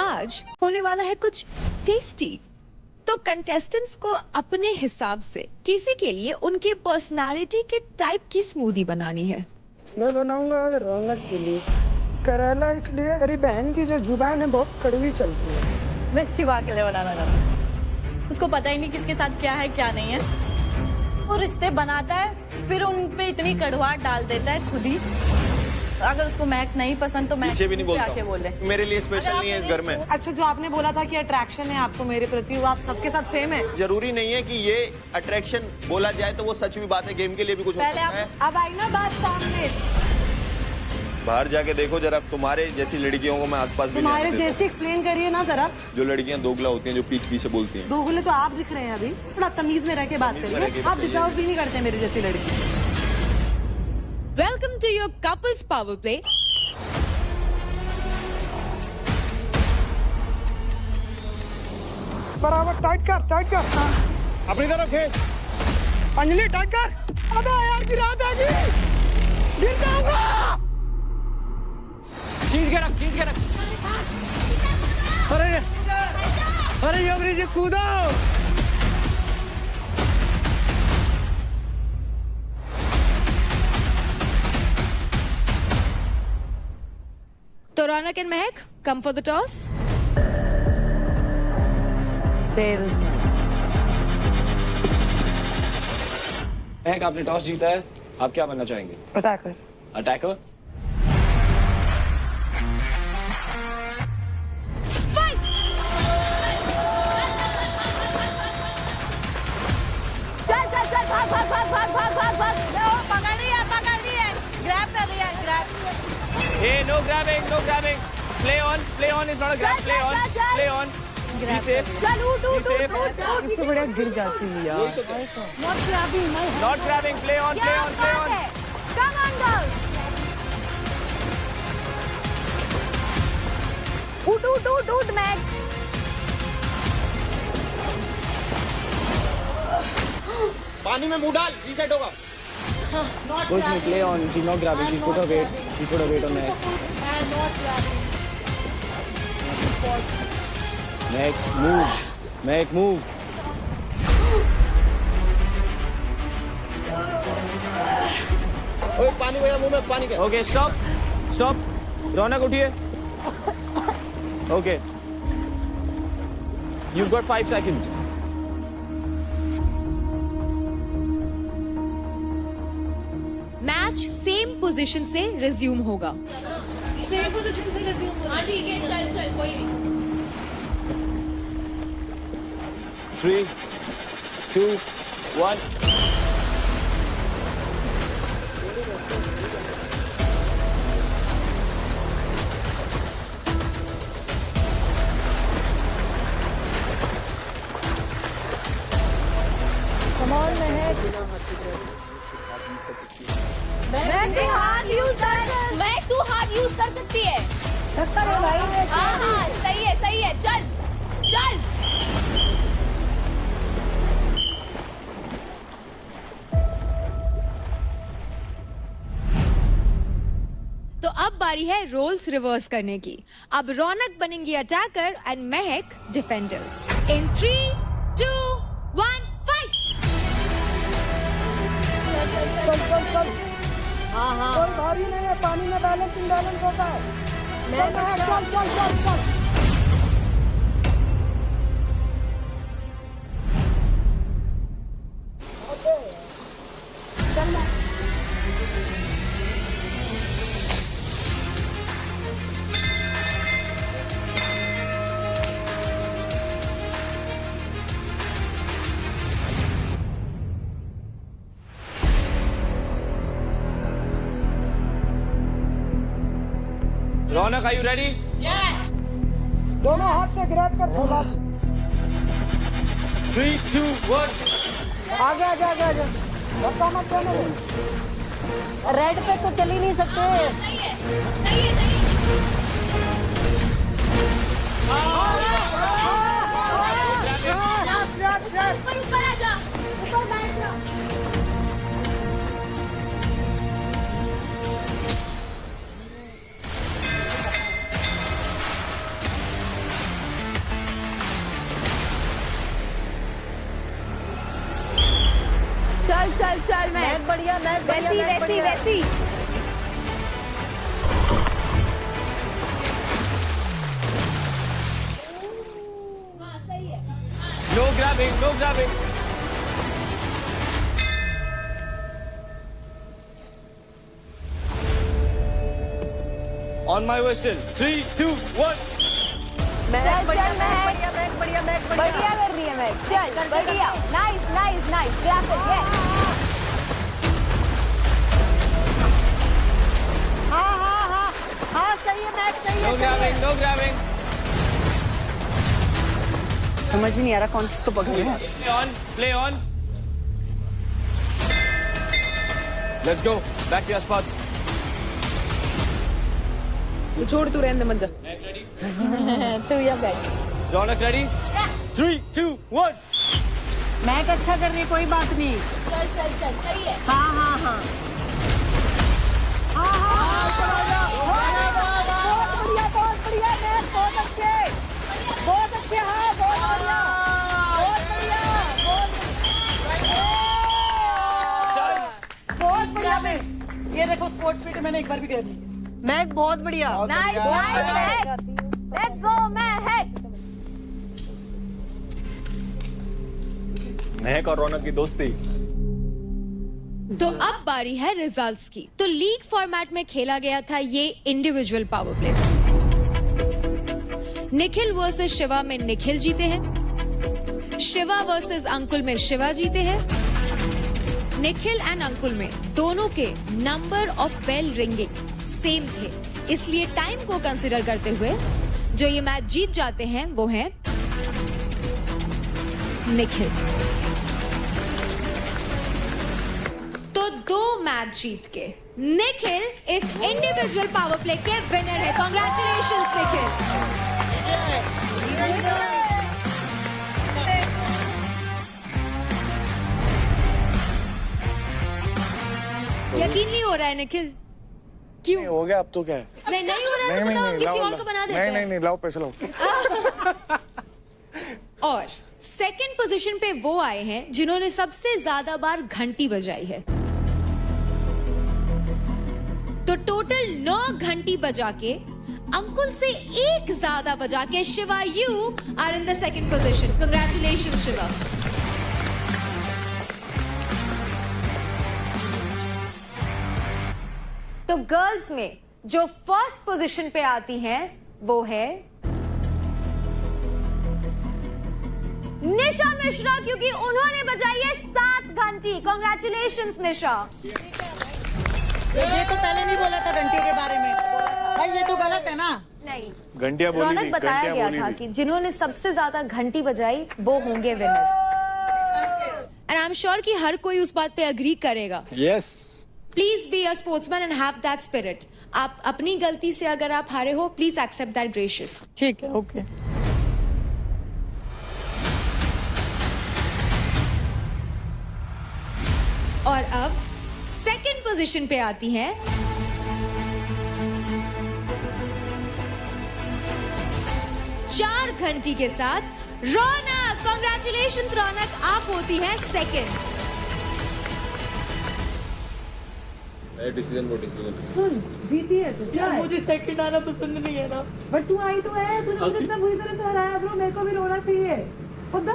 आज होने वाला है कुछ टेस्टी। तो कंटेस्टेंट्स को अपने हिसाब से किसी के लिए उनकी पर्सनालिटी के टाइप की स्मूदी बनानी है। मैं बनाऊंगा रौनक के लिए करेला, इसलिए मेरी बहन की जो जुबान है बहुत कड़वी चलती है। मैं शिवा के लिए बनाना चाहती हूँ। उसको पता ही नहीं किसके साथ क्या है क्या नहीं है। वो रिश्ते बनाता है फिर उन पे इतनी कड़वाहट डाल देता है खुद ही। अगर उसको महक नहीं पसंद तो महक भी नहीं बोलता बोले मेरे लिए स्पेशल नहीं है इस घर में। अच्छा, जो आपने बोला था कि अट्रैक्शन है आपको मेरे प्रति, वो आप सबके साथ सेम है? जरूरी नहीं है कि ये अट्रैक्शन बोला जाए तो वो सच भी बात है, गेम के लिए भी कुछ हो पहले सकता है। अब आई ना बात सामने। बाहर जाके देखो जरा, तुम्हारे जैसी लड़कियों को मैं आसपास भी तुम्हारे नहीं जैसी एक्सप्लेन करिए ना जरा। जो लड़कियां दोगला होती हैं, जो पीछ पीछे बोलती हैं। दोगले तो आप दिख रहे हैं अभी। थोड़ा तमीज में रह के बात करिए। आप डिजर्व भी नहीं करते मेरी जैसी लड़की। Welcome to your couples power play. बराबर टाइट कर अपनी तरफ खींच। अंजलि टाइट कर। अबे यार गिरा देगी, गिर जाऊंगा। खींच के रख। अरे योगरी जी कूदो। तो Raunak and Mahak, come for the toss. Sales. Mahak, आपने टॉस जीता है, आप क्या बनना चाहेंगे? अटैकर। अटैकर? चल भाग। पकड़ रही है। ग्रैब कर रही है, grab. Hey, no grabbing. Play on is not a grab. Play on. Be safe. चल उठ। इससे बढ़िया गिर जाती है यार। Not grabbing. Play on. Come on girls. उठ मैक। पानी में मुंह डाल, रीसेट होगा। Push me. Play on. She's not grabbing. She put her weight on Mahak. Mahak, move. ओए पानी भैया, मुंह में पानी के। Okay, stop. रौनक उठिए. Okay. You've got 5 seconds. Match same position से रिज्यूम होगा। सेम पोजीशन से रिज्यूम होगा। हां ठीक है, चल कोई नहीं। 3, 2, 1. तू हाथ यूज कर सकती है। टक्कर है भाई। हाँ, सही है। चल। तो अब बारी है रोल्स रिवर्स करने की। अब रौनक बनेंगी attacker and Mahak defender. In 3, 2, 1 fight. चल। हाँ। कोई भारी नहीं है, पानी में बैलेंस होता है। चल। Ronak, are you ready? Yes. दोनों हाथ से ग्रैब कर थोड़ा। 3, 2, 1. आगे। धक्का मत देना। रेड पे तो चल ही नहीं सकते। सही है। ऊपर आ जा। ऊपर बैठ जा। चल चल मैक बढ़िया, मैक बढ़िया, वैसी मैक वैसी बढ़िया। वैसी। No grabbing, no grabbing. On my whistle. 3, 2, 1. Mac चल, बढ़िया, चल, मैक मैक। बढ़िया, मैक बढ़िया, मैक बढ़िया। बढ़िया कर रही है मैं। चल बढ़िया। Nice nice nice. Grab it. Yes. हाँ हाँ हाँ हाँ, सही है मैक, सही है, No सही है। grabbing, no grabbing. समझ ही नहीं आ रहा कौन किसको पकड़ रहा है। Play on, play on. Let's go. Back to your spots. तू छोड़, तू रहने मत जा। तू या बैठ। Ronak ready? 3, 2, 1. मैक अच्छा कर रही है, कोई बात नहीं। चल चल चल सही है। हाँ हाँ हाँ हाँ हाँ, बहुत बढ़िया, बहुत बढ़िया मैक, बहुत अच्छे, बहुत अच्छे। हाँ, बहुत बढ़िया, बहुत बढ़िया, बहुत बढ़िया मैक। ये देखो स्पोर्ट्स फिट मैंने एक बार भी कर दी। मैक बहुत बढ़िया। Nice nice Mahak. Let's go महक। महक और रौनक की दोस्ती। तो अब बारी है रिजल्ट्स की। तो लीग फॉर्मेट में खेला गया था ये individual power play. Nikhil versus Shiva में निखिल जीते हैं। शिवा वर्सेस अंकुल में शिवा जीते हैं। निखिल एंड अंकुल में दोनों के number of bell ringing same थे, इसलिए टाइम को कंसीडर करते हुए जो ये मैच जीत जाते हैं वो हैं निखिल। तो 2 मैच जीत के निखिल इस इंडिविजुअल पावर प्ले के विनर है। कांग्रेचुलेशंस निखिल। यकीन नहीं हो रहा है निखिल? क्यों? हो गया अब तो क्या है? नहीं हो रहा है तो बताओ, किसी और को बना देते हैं। नहीं लाओ पैसे लाओ। और सेकंड पोजीशन पे वो आए हैं जिन्होंने सबसे ज्यादा बार घंटी बजाई है। तो टोटल 9 घंटी बजा के अंकुल से 1 ज्यादा बजा के Shiva you are in the second position. Congratulation Shiva. तो गर्ल्स में जो फर्स्ट पोजीशन पे आती हैं वो है निशा मिश्रा, क्योंकि उन्होंने बजाई है 7 घंटी। कांग्रेचुलेशंस निशा। ये तो पहले नहीं बोला था घंटे के बारे में भाई, ये तो गलत है ना। नहीं, घंटियां बोली रौनक थी, बताया घंटियां गया बोली था थी। कि जिन्होंने सबसे ज्यादा घंटी बजाई वो होंगे winner. And I am sure कि हर कोई उस बात पे अग्री करेगा। Yes. Please be a sportsman and have that spirit. आप अपनी गलती से अगर आप हारे हो, प्लीज एक्सेप्ट दैट ग्रेशियस। ठीक है, ओके। और अब सेकंड पोजीशन पे आती हैं चार घंटी के साथ रौनक। कांग्रेचुलेशंस रौनक, आप होती हैं सेकंड। डिसीजन वो डिसीजन। सुन, जीती है तू, क्या है? मुझे सेकंड आना पसंद नहीं है ना। बट तू आई तो है, तूने मुझे इतना बुरी तरह से हराया ब्रो, मेरे को भी रोना चाहिए। खुद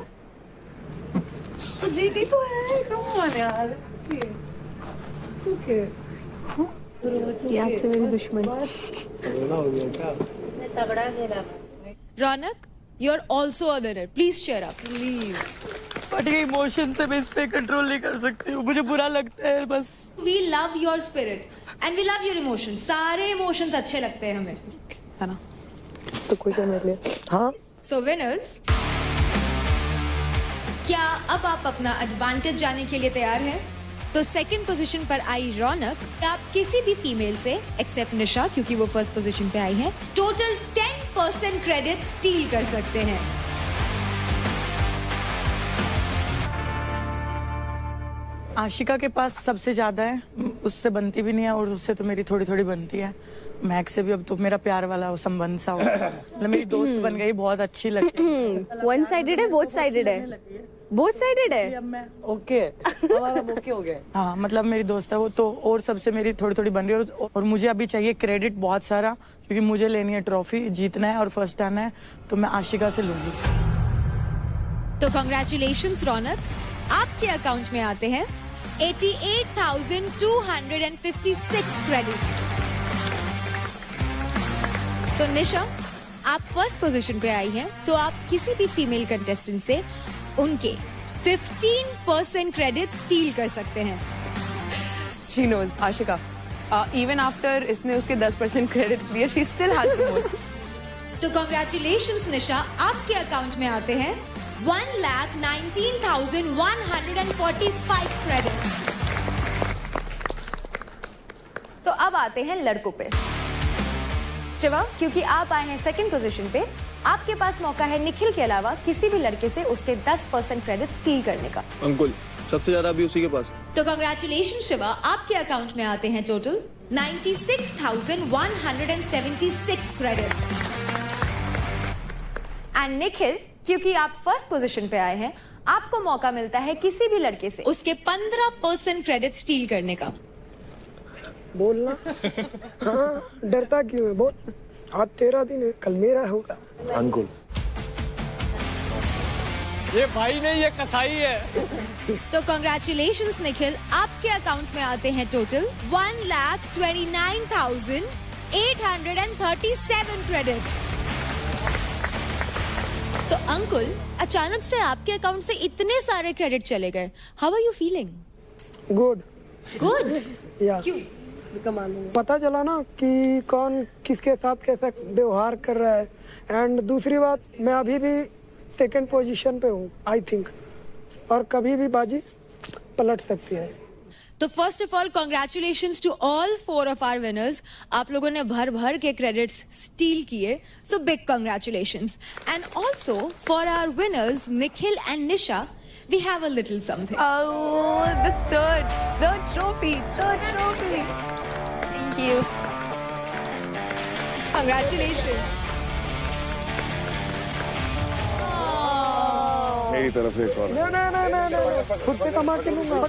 तो जीती तो है, कम ऑन यार। ओके ये आपसे मेरी दुश्मन। तगड़ा खेला। Raunak, you are also a winner. Please chair up please. But ये इमोशन से मैं इस पे कंट्रोल नहीं कर सकती हूँ, मुझे बुरा लगता है बस। We love your spirit and we love your emotion. सारे इमोशंस अच्छे लगते हैं हमें, है ना? तो खुश है मेरे लिए। हाँ, सो विनर्स, क्या अब आप अपना एडवांटेज जाने के लिए तैयार हैं? तो सेकंड पोजीशन पर आई रौनक। आप किसी भी फीमेल से एक्सेप्ट निशा, क्योंकि वो फर्स्ट पोजीशन पे आई है, टोटल 10% क्रेडिट स्टील कर सकते हैं। आशिका के पास सबसे ज्यादा है, उससे बनती भी नहीं है और उससे तो मेरी थोड़ी थोड़ी बनती है। मैक से भी अब तो मेरा प्यार वाला वो संबंध सा हो, मतलब मेरी दोस्त बन गई, बहुत अच्छी लगती है। वन साइडेड है, बोथ साइडेड है। बोथ साइडेड है। अब मैं ओके हमारा ओके हो गया। हाँ मतलब मेरी दोस्त है वो तो, और सबसे मेरी थोड़ी थोड़ी बन रही है। और मुझे अभी चाहिए क्रेडिट बहुत सारा, क्योंकि मुझे लेनी है ट्रॉफी, जीतना है और फर्स्ट आना है, तो मैं आशिका से लूंगी। तो कांग्रेचुलेशंस रौनक, आपके अकाउंट में आते हैं 88,256 क्रेडिट्स। तो निशा, आप फर्स्ट पोजीशन पे आई हैं, तो आप किसी भी फीमेल कंटेस्टेंट से उनके 15% क्रेडिट स्टील कर सकते हैं। She knows, Ashika. Even after इसने उसके 10% क्रेडिट्स लिए, she still has the most. तो कांग्रेचुलेशंस निशा, आपके अकाउंट में आते हैं 1,19,145 क्रेडिट। तो अब आते हैं लड़कों पे। शिवा, क्योंकि आप आए हैं सेकंड पोजीशन पे, आपके पास मौका है निखिल के अलावा किसी भी लड़के से उसके 10% क्रेडिट स्टील करने का। अंकुल सबसे ज्यादा अभी उसी के पास। तो कांग्रेचुलेशन शिवा, आपके अकाउंट में आते हैं टोटल 96,176 क्रेडिट। एंड निखिल, क्योंकि आप फर्स्ट पोजीशन पे आए हैं, आपको मौका मिलता है किसी भी लड़के से उसके 15% क्रेडिट स्टील करने का। बोलना हाँ, डरता क्यों है? बोल, आज तेरा दिन है, कल मेरा होगा। अंकुल ये भाई नहीं, ये कसाई है। तो कांग्रेचुलेशंस निखिल, आपके अकाउंट में आते हैं टोटल 1,29,837 क्रेडिट। तो अंकुल, अचानक से आपके अकाउंट से इतने सारे क्रेडिट चले गए, how are you feeling? Good good. या क्यों? पता चला ना कि कौन किसके साथ कैसा व्यवहार कर रहा है। एंड दूसरी बात, मैं अभी भी सेकंड पोजीशन पे हूँ आई थिंक, और कभी भी बाजी पलट सकती है। तो first of all congratulations to all 4 of our winners. आप लोगों ने भर भर के क्रेडिट्स स्टील किए, so big congratulations. And also for our winners Nikhil and Nisha, we have a little something. Oh, the third trophy. Thank you. Congratulations. मेरी तरफ से एक और। ना ना ना ना ना, खुद से कमा के लूंगा।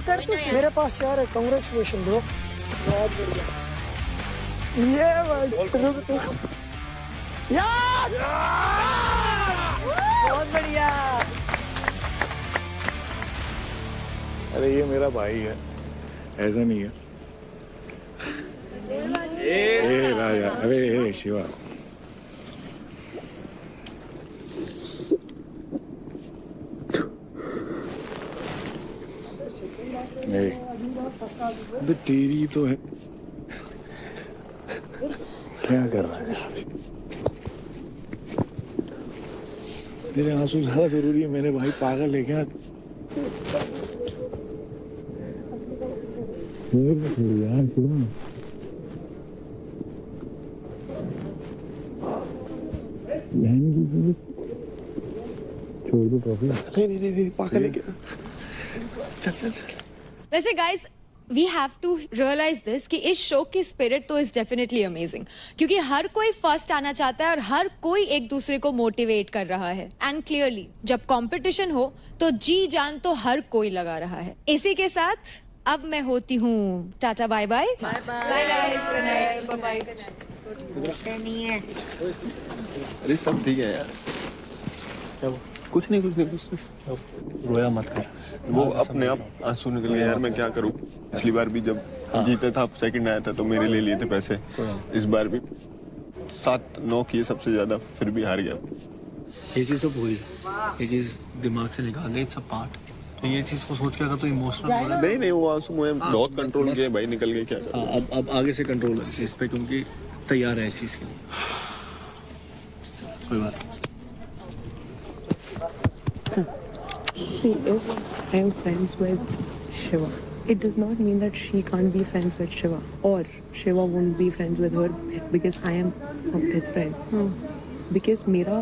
मेरे पास यार है, कांग्रेचुलेशन ब्रो। बहुत बढ़िया। ये भाई यार बहुत बढ़िया। अरे ये मेरा भाई है, ऐसा नहीं है। ए राजा, अरे शिवा, अबे तेरी तो है, क्या कर रहा है? तेरे आंसू ज्यादा जरूरी है, मेरे भाई पागल है क्या? यार छोड़ दो ट्रॉफी। नहीं पागल है क्या? चल। वैसे guys, we have to realise this कि इस शो की स्पिरिट तो इज डेफिनेटली अमेजिंग, क्योंकि हर कोई फर्स्ट आना चाहता है और हर कोई एक दूसरे को मोटिवेट कर रहा है। एंड क्लियरली जब कंपटीशन हो तो जी जान तो हर कोई लगा रहा है। इसी के साथ अब मैं होती हूँ टाटा, bye bye bye guys, good night. अरे सब ठीक है यार, कुछ नहीं। रोया मत कर, वो अपने आप आंसू निकल गए यार, मैं क्या करूं। पिछली बार भी जब जीता था, सेकंड आया था, तो मेरे ले लिए थे पैसे। इस बार भी 7-9 किए सबसे ज्यादा, फिर भी हार गया। ये चीज तो भूल, ये चीज दिमाग से निकाल दे, इट्स अ पार्ट। तो ये चीज को सोच के अगर तो इमोशनल हो रहा है, नहीं वो आंसू मुझे बहुत कंट्रोल किए भाई, निकल गए क्या। अब आगे से कंट्रोल है इस चीज पे, क्योंकि तैयार है इस चीज के लिए। कोई बात नहीं। See, if I'm friends with Shiva, it does not mean that she can't be friends with Shiva, or Shiva won't be friends with her because I am his friend. Because मेरा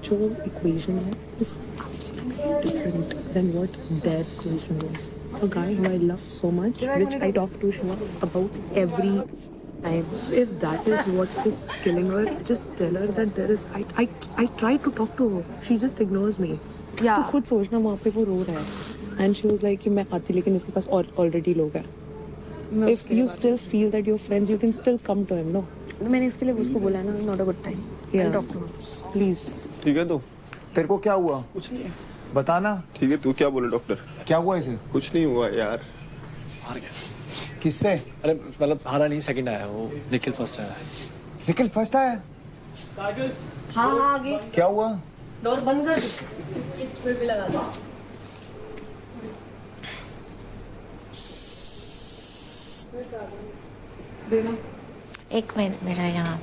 जो equation है is absolutely different than what their equation was. A guy who I love so much, which I talk to Shiva about every If that is what is killing her, just tell her that there is. I tried to talk to her. She just ignores me. Yeah. तो खुद सोचना वहाँ पे वो रो रहा है. And she was like कि मैं आती लेकिन इसके पास already लोग हैं. If you still feel that you're friends, you can still come to him, no? मैंने इसके लिए उसको बोला ना, not a good time. Yeah. Talk to her. Please. ठीक है तो तेरे को क्या हुआ? कुछ नहीं है, बताना ठीक है, तू क्या बोले डॉक्टर? क्या हुआ इसे? कुछ नहीं हुआ यार। हार गया। किससे? अरे मतलब हारा नहीं, सेकंड आया वो, निखिल फर्स्ट आया। निखिल फर्स्ट आया? हाँ आगे क्या हुआ? डोर बंद कर। इस पे भी लगा दो। एक मिनट मेरा यहाँ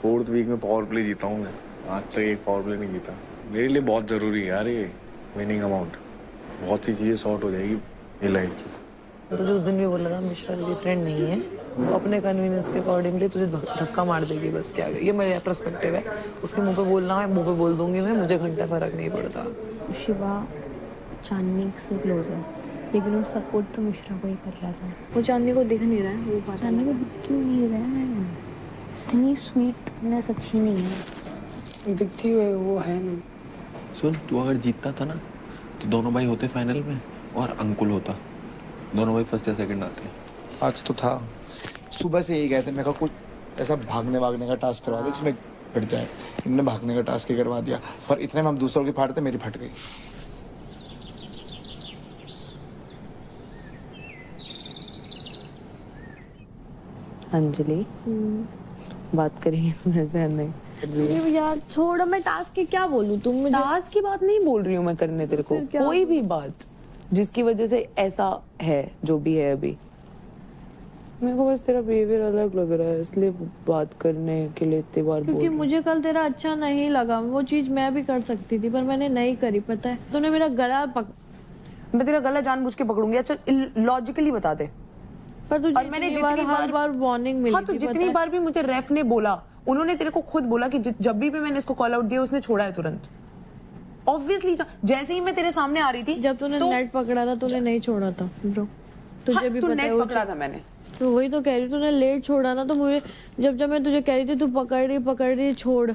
फोर्थ वीक में पावर प्ले जीता हूँ मैं। आज तक एक पावर प्ले नहीं जीता। मेरे लिए बहुत जरूरी है यार ये विनिंग अमाउंट। बहुत सी चीजें सॉर्ट हो जाएगी ये लाइफ। तो जो उस दिन भी बोला था मिश्रा तेरी फ्रेंड नहीं है, वो अपने कन्वीनियंस के अकॉर्डिंगली तुझे धक्का मार देगी, बस क्या ये मेरा पर्सपेक्टिव है। उसके मुंह पे बोलना है, मुंह पे बोल दूंगी मैं, मुझे घंटा फर्क नहीं पड़ता। शिवा चांदनी से क्लोज है, लेकिन वो सपोर्ट तो मिश्रा को ही कर रहा था। वो चांदनी को दिख नहीं रहा है, वो बात चांदनी को क्यों नहीं रहा है? इतनी स्वीटनेस अच्छी नहीं है। दिखती है वो है नहीं। सुन, तू अगर जीतता था ना तो दोनों भाई होते फाइनल में और अंकुल होता। दोनों भाई फर्स्ट या सेकंड आते। आज तो था, सुबह से यही कहते मैं कहा कुछ ऐसा भागने वागने का टास्क करवा दो जिसमें फट जाए। इनने भागने का टास्क ही करवा दिया, पर इतने में हम दूसरों की फाड़ते मेरी फट गई। अंजलि बात करेंगे नहीं यार छोड़ो, मैं टास्क की क्या बोलूं? तुम मुझे टास्क की बात नहीं बोल रही हूँ मैं करने तेरे को, कोई भी बात जिसकी वजह से ऐसा है जो भी है अभी। मेरे को बस तेरा बिहेवियर अलग लग रहा है, इसलिए बात करने के लिए इतनी बार क्योंकि मुझे कल तेरा अच्छा नहीं लगा। वो चीज मैं भी कर सकती थी पर मैंने नहीं करी, पता है? तूने मेरा गला मैं तेरा गला जानबूझ के पकड़ूंगी। अच्छा लॉजिकली बता दे। पर तुझे मैंने हर बार वार्निंग मिली। हाँ तो जितनी बार भी मुझे रेफ ने बोला, उन्होंने तेरे को खुद बोला कि जब भी मैंने इसको कॉल आउट दिया उसने छोड़ा है तुरंत। ऑब्वियसली जैसे ही मैं तेरे सामने आ रही थी, जब तूने नेट पकड़ा था तूने नहीं छोड़ा था ब्रो, तुझे भी पता है। नेट पकड़ा था मैंने, तो वही तो कह रही, तूने लेट छोड़ा ना। तो मुझे जब मैं तुझे कह रही थी तू पकड़ रही छोड़।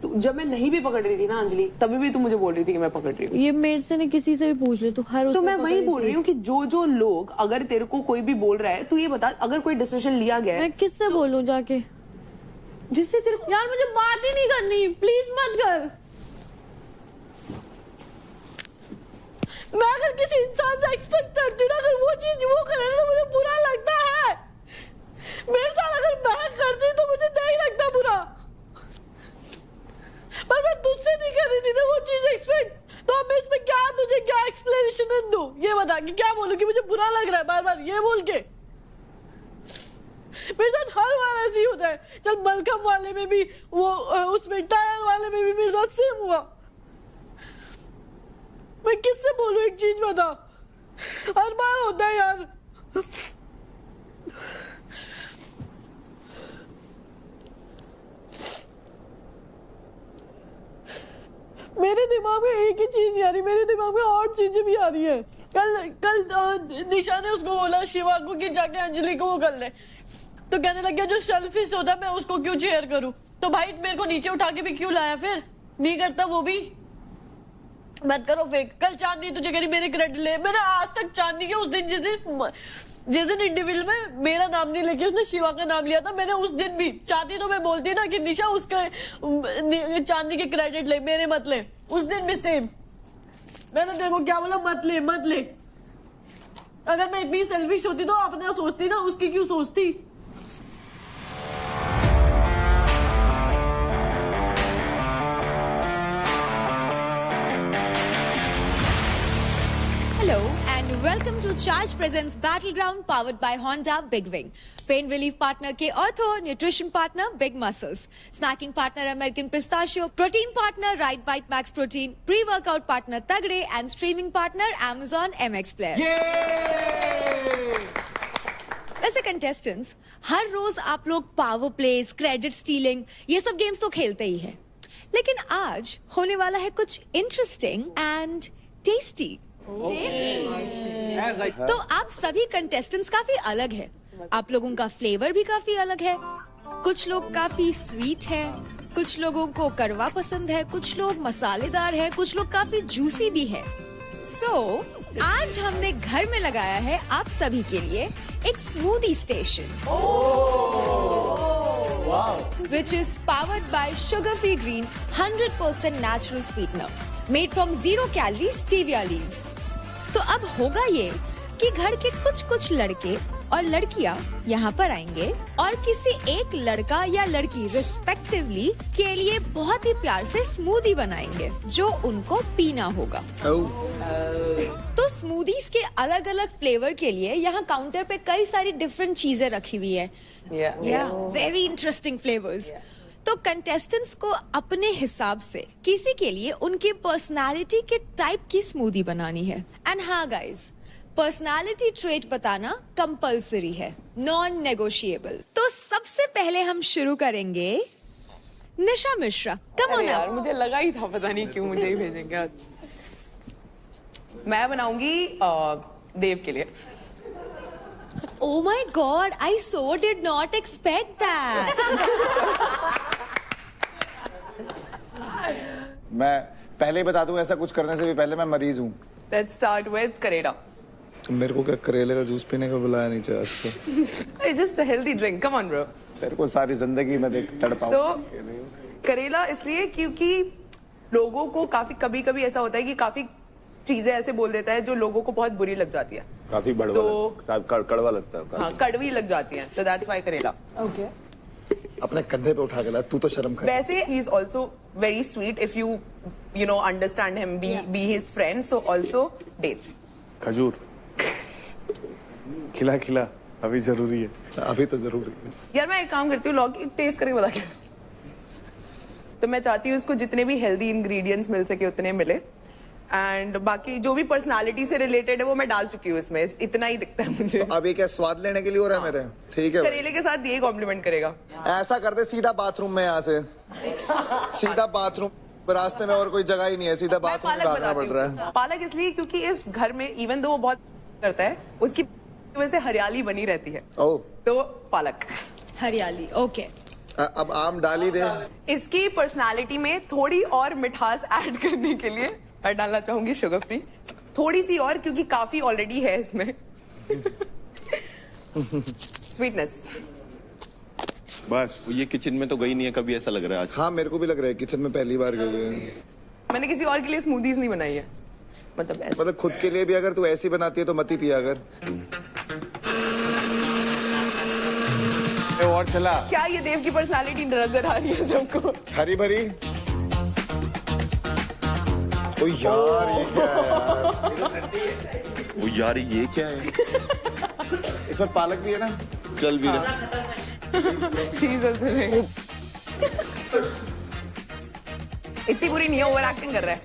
तो जब मैं नहीं भी पकड़ रही थी ना अंजलि, तभी भी तू मुझे बोल रही थी कि मैं पकड़ रही हूँ। ये मेरे से नहीं, किसी से भी पूछ ले तू। हर तो मैं वही बोल रही हूँ कि जो लोग, अगर तेरे को कोई भी बोल रहा है तो ये बता, अगर कोई डिसीजन लिया गया है, मैं किससे बोलूं जाके? जिससे तेरे को यार मुझे बात ही नहीं करनी, प्लीज मत कर। मैं अगर किसी इंसान से एक्सपेक्ट करती हूँ ना, अगर वो चीज वो करे तो मुझे बुरा लगता है। मेरे साथ अगर बहन करती तो मुझे नहीं लगता बुरा, पर मैं तुझसे नहीं कर रही थी ना वो चीज एक्सपेक्ट। तो अब मैं इसमें क्या तुझे क्या एक्सप्लेनेशन दूं? ये बता कि क्या बोलूं कि मुझे बुरा लग रहा है बार बार ये बोल के? मेरे साथ हर बार ऐसे ही होता है। चल मलकम वाले में भी, वो उसमें टायर वाले में भी मेरे साथ सेम हुआ। मैं किससे बोलूं? एक चीज बता, हर बार होता है यार। मेरे दिमाग में एक ही चीज नहीं आ रही, मेरे दिमाग में और चीजें भी आ रही है। कल निशा ने उसको बोला शिवा को कि जाके अंजलि को वो कर ले, तो कहने लग गया जो सेल्फिश होता है मैं उसको क्यों चेयर करूं? तो भाई मेरे को नीचे उठा के भी क्यों लाया? फिर नहीं करता वो भी, मत करो फेक। कल चांदनी तुझे कह रही मेरे क्रेडिट ले। मैंने आज तक चांदनी के उस दिन जिस दिन इंडिविजुअल में मेरा नाम नहीं लेके उसने शिवा का नाम लिया था, मैंने उस दिन भी चाहती तो मैं बोलती ना कि निशा उसका चांदनी के क्रेडिट ले, मेरे मत ले। उस दिन भी सेम मैंने तेरे को क्या बोला, मत ले मत ले। अगर मैं इतनी सेल्फिश होती तो अपना सोचती ना, उसकी क्यों सोचती? Hello and welcome to Charge Presents Battleground powered by Honda Big Wing. Pain relief partner के Ortho, nutrition partner Big Muscles, snacking partner American Pistachio, protein partner Right Bite Max Protein, pre-workout partner Tagre and streaming partner Amazon MX Player. वैसे contestants, हर रोज आप लोग power place, credit stealing ये सब games तो खेलते ही हैं, लेकिन आज होने वाला है कुछ इंटरेस्टिंग एंड टेस्टी। तो आप सभी कंटेस्टेंट्स काफी अलग है, आप लोगों का फ्लेवर भी काफी अलग है। कुछ लोग काफी स्वीट है, कुछ लोगों को कड़वा पसंद है, कुछ लोग मसालेदार है, कुछ लोग काफी जूसी भी है। आज हमने घर में लगाया है आप सभी के लिए एक smoothie station, which is powered by sugar-free green 100% natural sweetener made from 0 calorie stevia leaves। तो अब होगा ये कि घर के कुछ लड़के और लड़कियां यहाँ पर आएंगे और किसी एक लड़का या लड़की रिस्पेक्टिवली के लिए बहुत ही प्यार से स्मूदी बनाएंगे जो उनको पीना होगा। तो स्मूदीज के अलग अलग फ्लेवर के लिए यहाँ काउंटर पे कई सारी डिफरेंट चीजें रखी हुई है। Very interesting flavours. तो कंटेस्टेंट्स को अपने हिसाब से किसी के लिए उनकी पर्सनालिटी के टाइप की स्मूदी बनानी है। एंड हाँ गाइज, पर्सनालिटी ट्रेट बताना कंपलसरी है, नॉन नेगोशिएबल। तो सबसे पहले हम शुरू करेंगे निशा मिश्रा। कम ऑन यार, मुझे लगा ही था, पता नहीं क्यों मुझे ही भेजेंगे आज। मैं बनाऊंगी देव के लिए। Oh my God, I so did not expect that. मैं पहले ही बता दूं, ऐसा कुछ करने से भी पहले मैं मरीज हूँ। Let's start with करेला। मेरे को क्या करेले का जूस पीने का बुलाया नहीं चाहिए आज It's just a healthy drink. Come on, bro. तेरे को सारी जिंदगी में देख तड़पाऊं। So करेला इसलिए क्योंकि लोगों को कभी-कभी ऐसा होता है कि काफी चीजें ऐसे बोल देता है जो लोगों को बहुत बुरी लग जाती है, काफी कड़वा लगता है। हाँ, कड़वी लग जाती है, तो that's why करेला। Okay. अपने कंधे पे उठा के ला, तू तो शर्म कर। वैसे he is also very sweet if you know understand him, be his friend, so also dates। खजूर खिला अभी जरूरी है, अभी तो जरूरी है। यार मैं एक काम करती हूँ, लॉग टेस्ट करके बता के। तो मैं चाहती हूँ उसको जितने भी हेल्दी इंग्रेडिएंट्स मिल सके उतने मिले, एंड बाकी जो भी पर्सनालिटी से रिलेटेड है वो मैं डाल चुकी हूँ इसमें, इतना ही दिखता है मुझे। तो अभी क्या स्वाद लेने के लिए हो रहा है मेरे? ठीक है, करेले के साथ ये कॉम्प्लीमेंट करेगा। ऐसा कर दे, सीधा बाथरूम में, यहाँ से सीधा बाथरूम, रास्ते में और कोई जगह ही नहीं है, सीधा बाथरूम में भागना पड़ रहा है। पालक इसलिए क्योंकि इस घर में इवन दो वो बहुत करता है, उसकी वजह से हरियाली बनी रहती है। तो पालक हरियाली। ओके, अब आम डाली दे। इसकी पर्सनालिटी में थोड़ी और मिठास ऐड करने के लिए मैं डालना चाहूंगी शुगर फ्री, थोड़ी सी और, क्योंकि काफी ऑलरेडी है इसमें। स्वीटनेस। बस ये किचन में तो गई नहीं है कभी, ऐसा लग रहा है आज। हाँ, मेरे को भी लग रहा है किचन में पहली बार गई है। मैंने किसी और के लिए स्मूदीज नहीं बनाई है, मतलब खुद के लिए भी अगर तू ऐसी बनाती है तो मत ही पिया अगर। और चला। क्या ये देव की पर्सनालिटी नजर आ रही है सबको? हरी भरी। ओ यार, ये क्या है यार? वो यार ये क्या है? इसमें पालक भी है ना? चल भी रहा। इतनी बुरी नहीं है, ओवर एक्टिंग कर रहा है।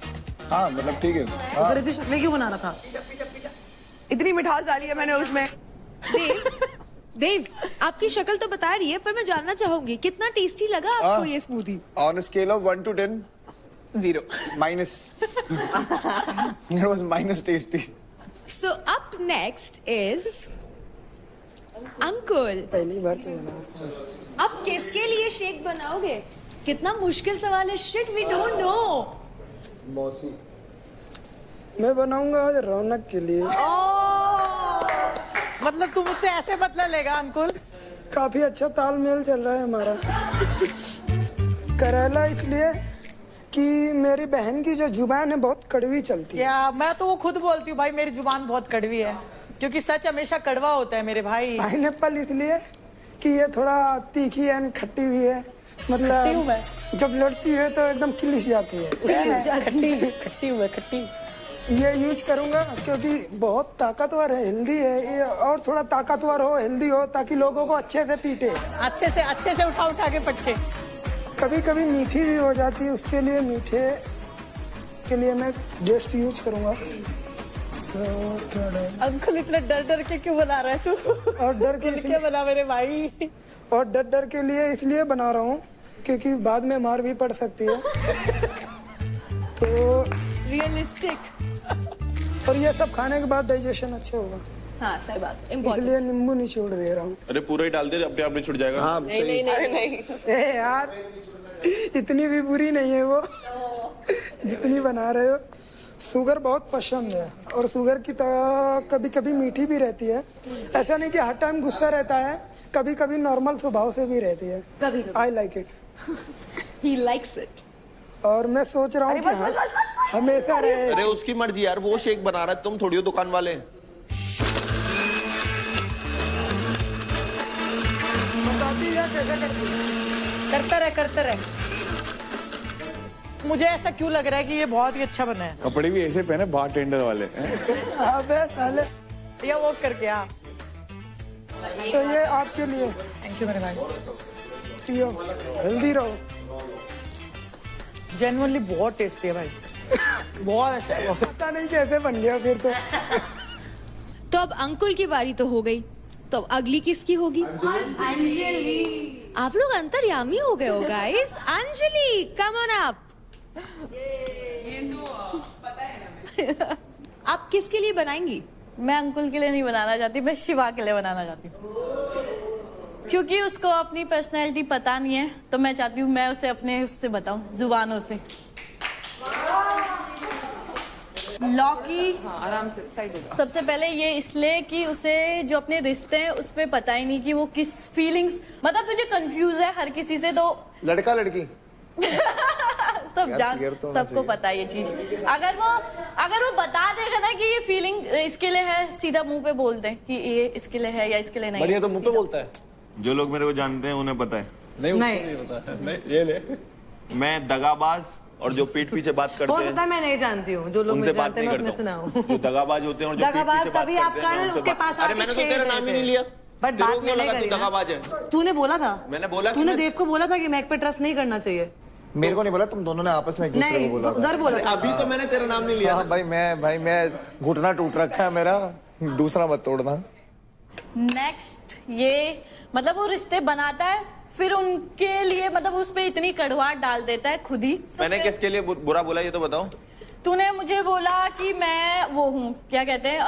हाँ, मतलब ठीक है। हाँ। इतनी शक्लें क्यों बना रहा था? इतनी मिठास डाली है मैंने उसमें। देव, आपकी शक्ल तो बता रही है, पर मैं जानना चाहूंगी कितना टेस्टी लगा आपको ये smoothie? On a scale of 1 to 10, 0 minus. It was minus tasty. So up next is Ankul. पहली बार तो बना। अब किसके लिए शेक बनाओगे? कितना मुश्किल सवाल है। Shit, we don't know. मौसी। मैं बनाऊंगा आज रौनक के लिए। मतलब तू मुझसे ऐसे बदला लेगा अंकुल? काफी अच्छा तालमेल चल रहा है हमारा। करेला इसलिए कि मेरी बहन की जो जुबान है बहुत कड़वी चलती है। क्या? मैं तो वो खुद बोलती हूँ भाई, मेरी जुबान बहुत कड़वी है, क्योंकि सच हमेशा कड़वा होता है मेरे भाई। पाइनएप्पल इसलिए कि ये थोड़ा तीखी एंड खट्टी भी है, मतलब जब लड़ती है तो एकदम खिलिस जाती है। खट्टी। ये यूज करूंगा क्योंकि बहुत ताकतवर है, हेल्दी है ये, और थोड़ा ताकतवर हो, हेल्दी हो, ताकि लोगों को अच्छे से पीटे, अच्छे से उठा के पटके। कभी कभी मीठी भी हो जाती है, उसके लिए मीठे के लिए मैं डेट्स यूज करूंगा। अंकुल इतना डर के क्यों बना रहा है तू? और डर के बना मेरे भाई। और डर के लिए इसलिए बना रहा हूँ क्योंकि बाद में मार भी पड़ सकती है। तो रियलिस्टिक। और ये सब खाने के बाद डाइजेशन अच्छे होगा। हाँ सही बात, इसलिए नींबू निचोड़ दे रहा हूँ। अरे पूरा ही डाल दे, अपने आप छुट जाएगा। हाँ नहीं यार, इतनी भी बुरी नहीं है वो जितनी बना रहे हो। शुगर बहुत पसंद है और शुगर की तरह कभी कभी मीठी भी रहती है। ऐसा नहीं कि हर टाइम गुस्सा रहता है, कभी कभी नॉर्मल स्वभाव से भी रहती है। कभी I like it, he likes it. और मैं सोच रहा हूँ कि हाँ हमेशा रहे। अरे उसकी मर्जी यार, वो शेक बना रहा है, तुम थोड़ी हो दुकान वाले। करता रहे। मुझे ऐसा क्यों लग रहा है कि ये बहुत ही अच्छा बना है। कपड़े भी ऐसे पहने बार टेंडर वाले। या वो करके हाँ। तो ये आपके लिए। थैंक यू मेरे भाई। पियो, हेल्दी रहो। जेन्युइनली बहुत टेस्टी है भाई, बहुत अच्छा है। पता नहीं कैसे बन गया फिर तो अब अंकुल की बारी तो हो गई, तो अब अगली किसकी होगी? अंजलि। आप लोग अंतर्यामी हो गए हो guys. Anjali come on up. ये तो पता है ना। आप किसके लिए बनाएंगी? मैं अंकुल के लिए नहीं बनाना चाहती, मैं शिवा के लिए बनाना चाहती हूँ, क्योंकि उसको अपनी पर्सनैलिटी पता नहीं है, तो मैं चाहती हूँ मैं उसे अपने उससे बताऊं, जुबानों से। लौकी आराम से सही जगह। सबसे पहले ये इसलिए कि उसे जो अपने रिश्ते हैं उस पे पता ही नहीं कि वो किस फीलिंग्स, मतलब तुझे कंफ्यूज है हर किसी से, तो लड़का लड़की सब जान, सबको पता है ये चीज। अगर वो बता देगा ना कि ये फीलिंग इसके लिए है, सीधा मुंह पे बोल दे कि ये इसके लिए है या इसके लिए नहीं। बढ़िया तो मुंह पे बोलता है। जो लोग मेरे को जानते हैं उन्हें पता है। नहीं उसको नहीं पता है। नहीं ये ले। मैं दगाबाज और जो पीठ पीछे बात करते हैं, हो सकता है मैं नहीं जानती हूँ, जो लोग मुझे जानते हैं मैं उसमें से ना हूँ। जो दगाबाज होते हैं और जो पीठ दगाबाज पीछे बात तभी आप करते हैं, कल उसके पास अरे मैंने तो तेरा नाम ही नहीं लिया, बट बात मैंने करी ना। दगाबाज है। तूने बोला था, मैंने बोला, तूने देव को बोला था कि मैक पे ट्रस्ट नहीं करना चाहिए। मेरे को नहीं बोला, तुम दोनों ने आपस में एक दूसरे को बोला। उधर बोला था। अभी तो मैंने तेरा नाम नहीं लिया। हाँ भाई मैं घुटना टूट रखा है मेरा, दूसरा मत तोड़ना। नेक्स्ट ये मतलब वो रिश्ते बनाता है, फिर उनके लिए मतलब उस पे इतनी कड़वाहट डाल देता है खुद ही। मैंने किसके लिए बुरा बोला ये तो बताओ। तूने मुझे बोला कि मैं वो हूँ, क्या कहते हैं,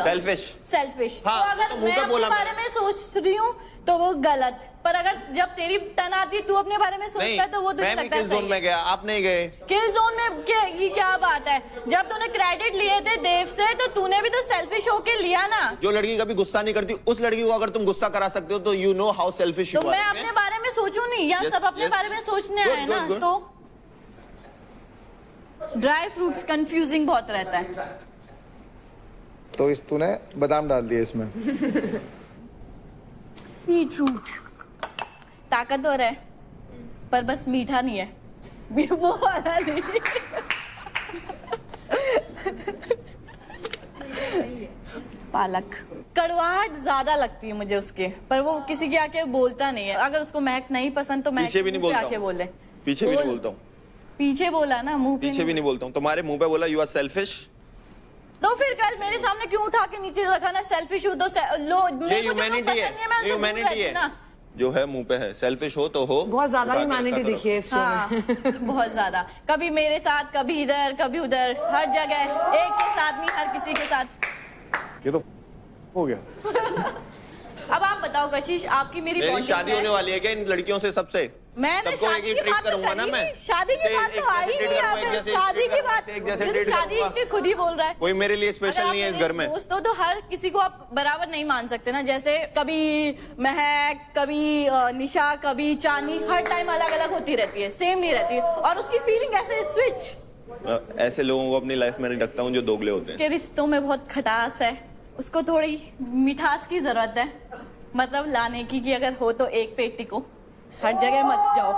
सेल्फिश। हाँ, तो अगर तो मैं अपने बारे में सोच रही हूँ तो वो गलत, पर अगर जब तेरी टर्न आती है तू अपने बारे में सोचता है तो वो तुझे लगता है किल जोन में गया, आप नहीं गए। किल जोन में की क्या बात है? जब तूने क्रेडिट लिए थे देव से तो तूने भी तो सेल्फिश होके लिया ना। जो लड़की कभी गुस्सा नहीं करती उस लड़की को अगर तुम गुस्सा करा सकते हो तो you know how selfish you are. तो मैं अपने बारे में सोचूं नहीं या सब अपने बारे में सोचने आए ना, तो ड्राई फ्रूट्स कंफ्यूजिंग बहुत रहता है। तो इस तूने बादाम डाल दिए इसमें। बीटरूट ताकतवर है पर बस मीठा नहीं है, वो वाला नहीं। पालक कड़वाहट ज्यादा लगती है मुझे उसके, पर वो किसी के आके बोलता नहीं है। अगर उसको महक नहीं पसंद तो महक पीछे भी नहीं बोलता आके बोले। पीछे भी नहीं बोलता हूँ। पीछे बोला ना, मुंह पे पीछे भी नहीं बोलता हूँ। तुम्हारे मुंह पे बोला यू आर सेल्फिश। तो फिर कल मेरे सामने क्यों उठा के नीचे रखा ना? सेल्फिश हूँ तो ये ह्यूमैनिटी है, ह्यूमैनिटी है जो है मुंह पे है। सेल्फिश हो तो हो। बहुत ज्यादा ह्यूमैनिटी दिखी है इस शो में। बहुत ज्यादा, कभी मेरे साथ, कभी इधर, कभी उधर, हर जगह एक के साथ नहीं, हर किसी के साथ। ये तो हो गया। अब आप बताओ कशिश, आपकी मेरी शादी होने वाली है क्या इन लड़कियों से? सबसे मैंने शादी की बात करूंगा ना मैं। शादी की बात तो आई नहीं, शादी की बात, शादी की खुद ही बोल रहा है। कोई मेरे लिए स्पेशल नहीं है इस घर में। दोस्तों तो हर किसी को आप बराबर नहीं मान सकते ना। जैसे कभी महक, कभी निशा, कभी चांदी, हर टाइम अलग अलग होती रहती है, सेम नहीं रहती है। और उसकी फीलिंग ऐसे स्विच। ऐसे लोगों को अपनी लाइफ में नहीं रखता हूँ जो दोगले होते हैं। उसके रिश्तों में बहुत खटास है, उसको थोड़ी मिठास की जरूरत है, मतलब लाने की कि अगर हो तो एक पेटी को, हर जगह मत जाओ।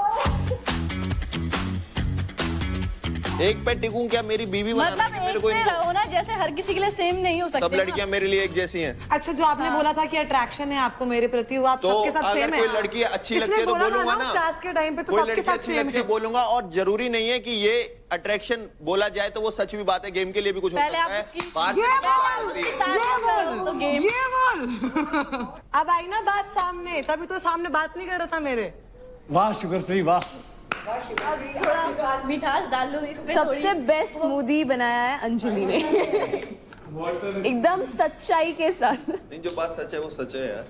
एक पे टिकूं क्या? मेरी बीवी मतलब एक पे रहो ना, जैसे हर किसी के लिए सेम नहीं हो सकते। सब लड़कियां मेरे लिए एक जैसी हैं। अच्छा, जो आपने बोला था कि अट्रैक्शन है आपको मेरे प्रति, वो आप तो सबके साथ सेम है। कोई लड़की अच्छी लगती है तो बोलूंगा ना, स्टार्स के टाइम पे तो कोई सबके लड़की साथ अच्छी सेम लगती है बोलूंगा। और जरूरी नहीं है कि ये अट्रैक्शन बोला जाए तो वो सच भी बात है, गेम के लिए भी कुछ हो सकता है। ये बोल अब आई ना बात सामने, तभी तो सामने बात नहीं कर रहा था मेरे। वाह शुगर फ्री, वाह थोड़ा मिठास डाल लो इसमें। सबसे बेस्ट स्मूदी बनाया है अंजलि ने। एकदम सच्चाई के साथ। नहीं, जो बात सच है वो सच है यार।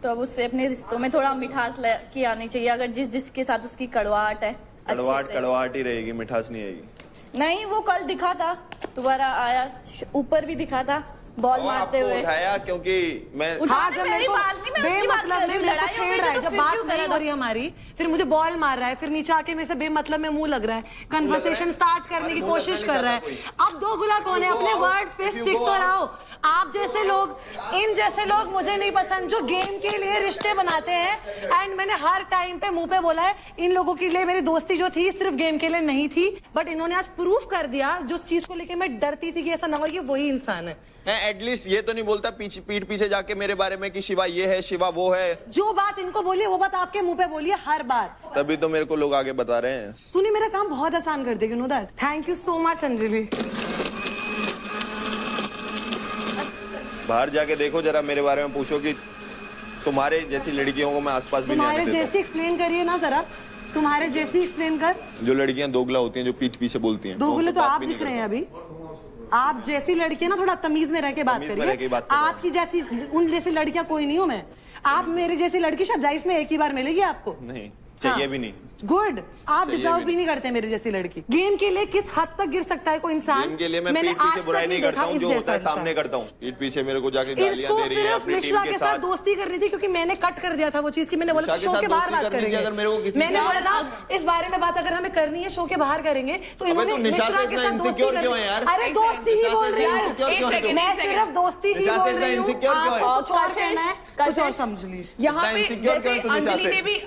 तो अब उससे अपने रिश्तों में थोड़ा मिठास की आनी चाहिए। अगर जिसके साथ उसकी कड़वाहट है, कड़वाहट ही रहेगी, मिठास नहीं आएगी। नहीं, वो कल दिखा था, दोबारा आया, ऊपर भी दिखा था बॉल मारते हुए। उठाया क्योंकि मैं हाँ, जब मेरे को बेमतलब में मेरे को छेड़ रहा है, जब बात नहीं हो रही हमारी, फिर मुझे बॉल मार रहा है, फिर नीचे आके मेरे से बेमतलब में मुंह लग रहा है, कन्वर्सेशन स्टार्ट करने की कोशिश कर रहा है। अब दो गुला कौन है? अपने वर्ड्स पे स्टिक तो रहो। आप जैसे लोग, इन जैसे लोग मुझे नहीं पसंद, जो गेम के लिए रिश्ते बनाते हैं। एंड मैंने हर टाइम पे मुंह पे बोला है, इन लोगों के लिए मेरी दोस्ती जो थी सिर्फ गेम के लिए नहीं थी, बट इन्होंने आज प्रूफ कर दिया जो चीज को लेके मैं डरती थी कि ऐसा ना हो, ये वही इंसान है। मैं एटलीस्ट ये तो नहीं बोलता पीठ पीछे जाके मेरे बारे में कि शिवा ये है, शिवा वो है। जो बात इनको बोली वो बात आपके मुंह पे बोली है हर बार। तभी तो मेरे को लोग आगे बता रहे हैं। तूने मेरा काम बहुत आसान कर दिया, you know that. Thank you so much Anjali. बाहर जाके देखो जरा, मेरे बारे में पूछो कि तुम्हारे जैसी लड़कियों को मैं आसपास भी नहीं आने देता। तुम्हारे जैसी एक्सप्लेन करिए ना जरा, तुम्हारे जैसी एक्सप्लेन कर। जो लड़कियां दोगला होती हैं, जो पीठ पीछे बोलती हैं। दोगले तो आप दिख रहे हैं अभी। आप जैसी लड़कियां ना थोड़ा तमीज में रह के बात करिए। आपकी जैसी, उन जैसी लड़कियां कोई नहीं हूं मैं। आप मेरी जैसी लड़की शायद लाइफ में एक ही बार मिलेगी आपको। नहीं चाहिए भी नहीं। गुड, आप डिजर्व भी नहीं करते मेरी जैसी लड़की। गेम के लिए किस हद तक गिर सकता है कोई इंसान? गेम के लिए मैं पीठ पीछे बुराई नहीं करता हूं, जो होता है सामने करता हूं। पीठ पीछे मेरे को जाके गालियां दे रही है अपनी टीम के साथ। दोस्ती करनी थी क्योंकि मैंने कट कर दिया था वो चीज की। मैंने बोला शो के बाहर बात करेंगे। मैंने बोला था इस बारे में बात अगर हमें करनी है शो के बाहर करेंगे, तो इन्होंने मिश्रा के साथ दोस्ती करनी है। अरे दोस्ती ही बोल रही हूँ मैं, सिर्फ दोस्ती ही बोल रही हूँ। आपको कुछ और कहना है, कुछ और समझ लीजिए। यहाँ पे जैसे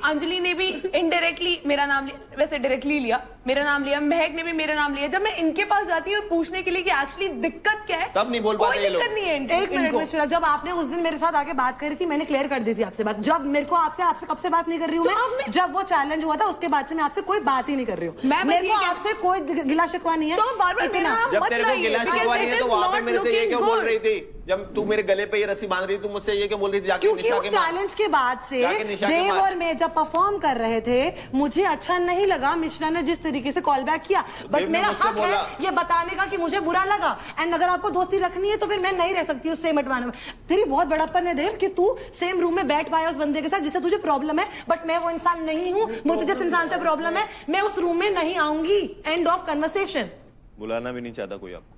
अंजलि ने भी इनडायरेक्टली मेरा नाम लिया, वैसे डायरेक्टली लिया मेरा नाम लिया, महक ने भी मेरा नाम लिया। जब मैं इनके पास जाती हूँ पूछने के लिए कि एक्चुअली दिक्कत क्या है, तब नहीं बोल पाते ये लोग। एक मिनट मिश्रा, जब आपने उस दिन मेरे साथ आके बात करी थी, मैंने क्लियर कर दी थी आपसे बात। जब मेरे को आपसे कब से बात नहीं कर रही हूँ मैं, जब वो चैलेंज हुआ था उसके बाद से मैं आपसे कोई बात ही नहीं कर रही हूँ। मेरे को आपसे कोई गिला शिकवा नहीं है। जब तेरे को गिला शिकवा नहीं है तो वहां पे मेरे से ये क्यों बोल रही थी? जब तू मेरे गले पे ये रस्सी बांध रही थी, तू मुझसे ये क्यों बोल रही थी? जाके क्योंकि उस चैलेंज के बाद से देव और मैं जब परफॉर्म कर रहे थे, मुझे अच्छा नहीं लगा मिश्रा ने जिस तरीके से कॉल बैक किया। बट मेरा हक है ये बताने का कि मुझे बुरा लगा। एंड अगर आपको दोस्ती रखनी है तो फिर मैं नहीं रह सकती उस सेम अटवाने में। तेरी बहुत बड़प्पन है देव कि तू सेम रूम में बैठ पाया उस बंदे के साथ जिससे तुझे प्रॉब्लम है। बट मैं वो इंसान नहीं हूँ। मुझे जिस इंसान से प्रॉब्लम है मैं उस रूम में नहीं आऊंगी। End of conversation. बुलाना भी नहीं चाहता कोई आपको।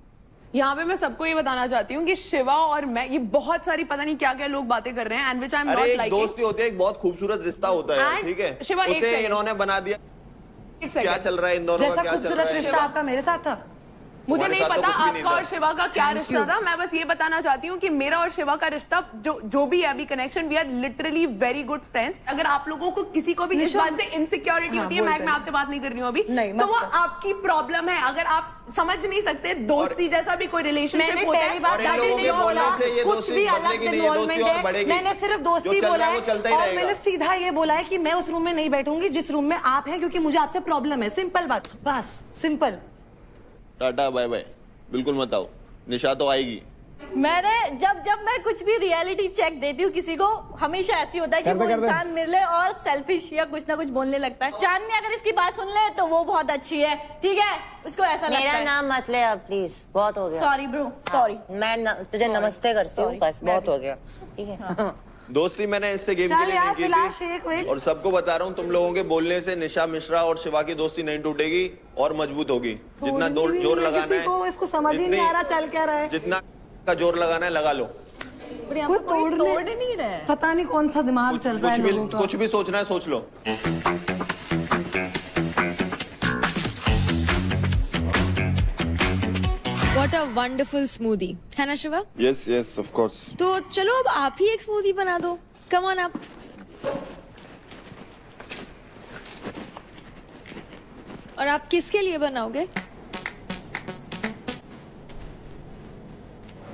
यहाँ पे मैं सबको ये बताना चाहती हूँ कि शिवा और मैं, ये बहुत सारी पता नहीं क्या क्या लोग बातें कर रहे हैं, and which I am not liking. दोस्ती होती है, एक बहुत खूबसूरत रिश्ता होता है, ठीक है? शिवा, उसे इन्होंने बना दिया। क्या चल रहा है इन दोनों का? जैसा खूबसूरत रिश्ता आपका मेरे साथ था, मुझे नहीं पता आपका और शिवा का क्या रिश्ता था। मैं बस ये बताना चाहती हूँ कि मेरा और शिवा का रिश्ता जो भी है अभी connection, we are literally very good friends. अगर आप लोगों को किसी को भी इस बात से इनसिक्योरिटी होती है, मैं आपसे बात नहीं कर रही हूँ अभी, तो वो आपकी प्रॉब्लम है। अगर आप समझ नहीं सकते दोस्ती जैसा भी कोई रिलेशनशिप होता है, कुछ भी अलग इन्वॉल्वमेंट है। मैंने सिर्फ दोस्ती बोला है और मैंने सीधा ये बोला है कि मैं उस रूम में नहीं बैठूंगी जिस रूम में आप हैं, क्योंकि मुझे आपसे प्रॉब्लम है। सिंपल बात, बस सिंपल। टाटा बाय बाय, बिल्कुल मत आओ। निशा तो आएगी। मैंने जब मैं कुछ भी रियलिटी चेक देती हूँ किसी को, हमेशा ऐसी होता है कि वो इंसान मिले और सेल्फिश या कुछ ना कुछ बोलने लगता है। चांदनी अगर इसकी बात सुन ले तो वो बहुत अच्छी है, ठीक है? उसको ऐसा लगता है। मेरा नाम मत ले अब प्लीज, बहुत हो गया। Sorry bro, sorry. मैं तुझे नमस्ते करती हूँ, बस बहुत हो गया, ठीक है? दोस्ती मैंने इससे गेम के लिए नहीं की थी, और सबको बता रहा हूँ तुम लोगों के बोलने से निशा मिश्रा और शिवा की दोस्ती नहीं टूटेगी और मजबूत होगी। जितना जोर लगाना है, इसको समझ ही नहीं आ रहा चल क्या रहा है। जितना का जोर लगाना है लगा लो। कोई तोड़ नहीं रहा है। पता नहीं कौन सा दिमाग चल रहा है लोगों का। कुछ भी सोचना है सोच लो। What a wonderful smoothie, है ना Shiva? Yes, yes, of course. तो चलो अब आप ही एक स्मूदी बना दो। Come on up. और आप किसके लिए बनाओगे?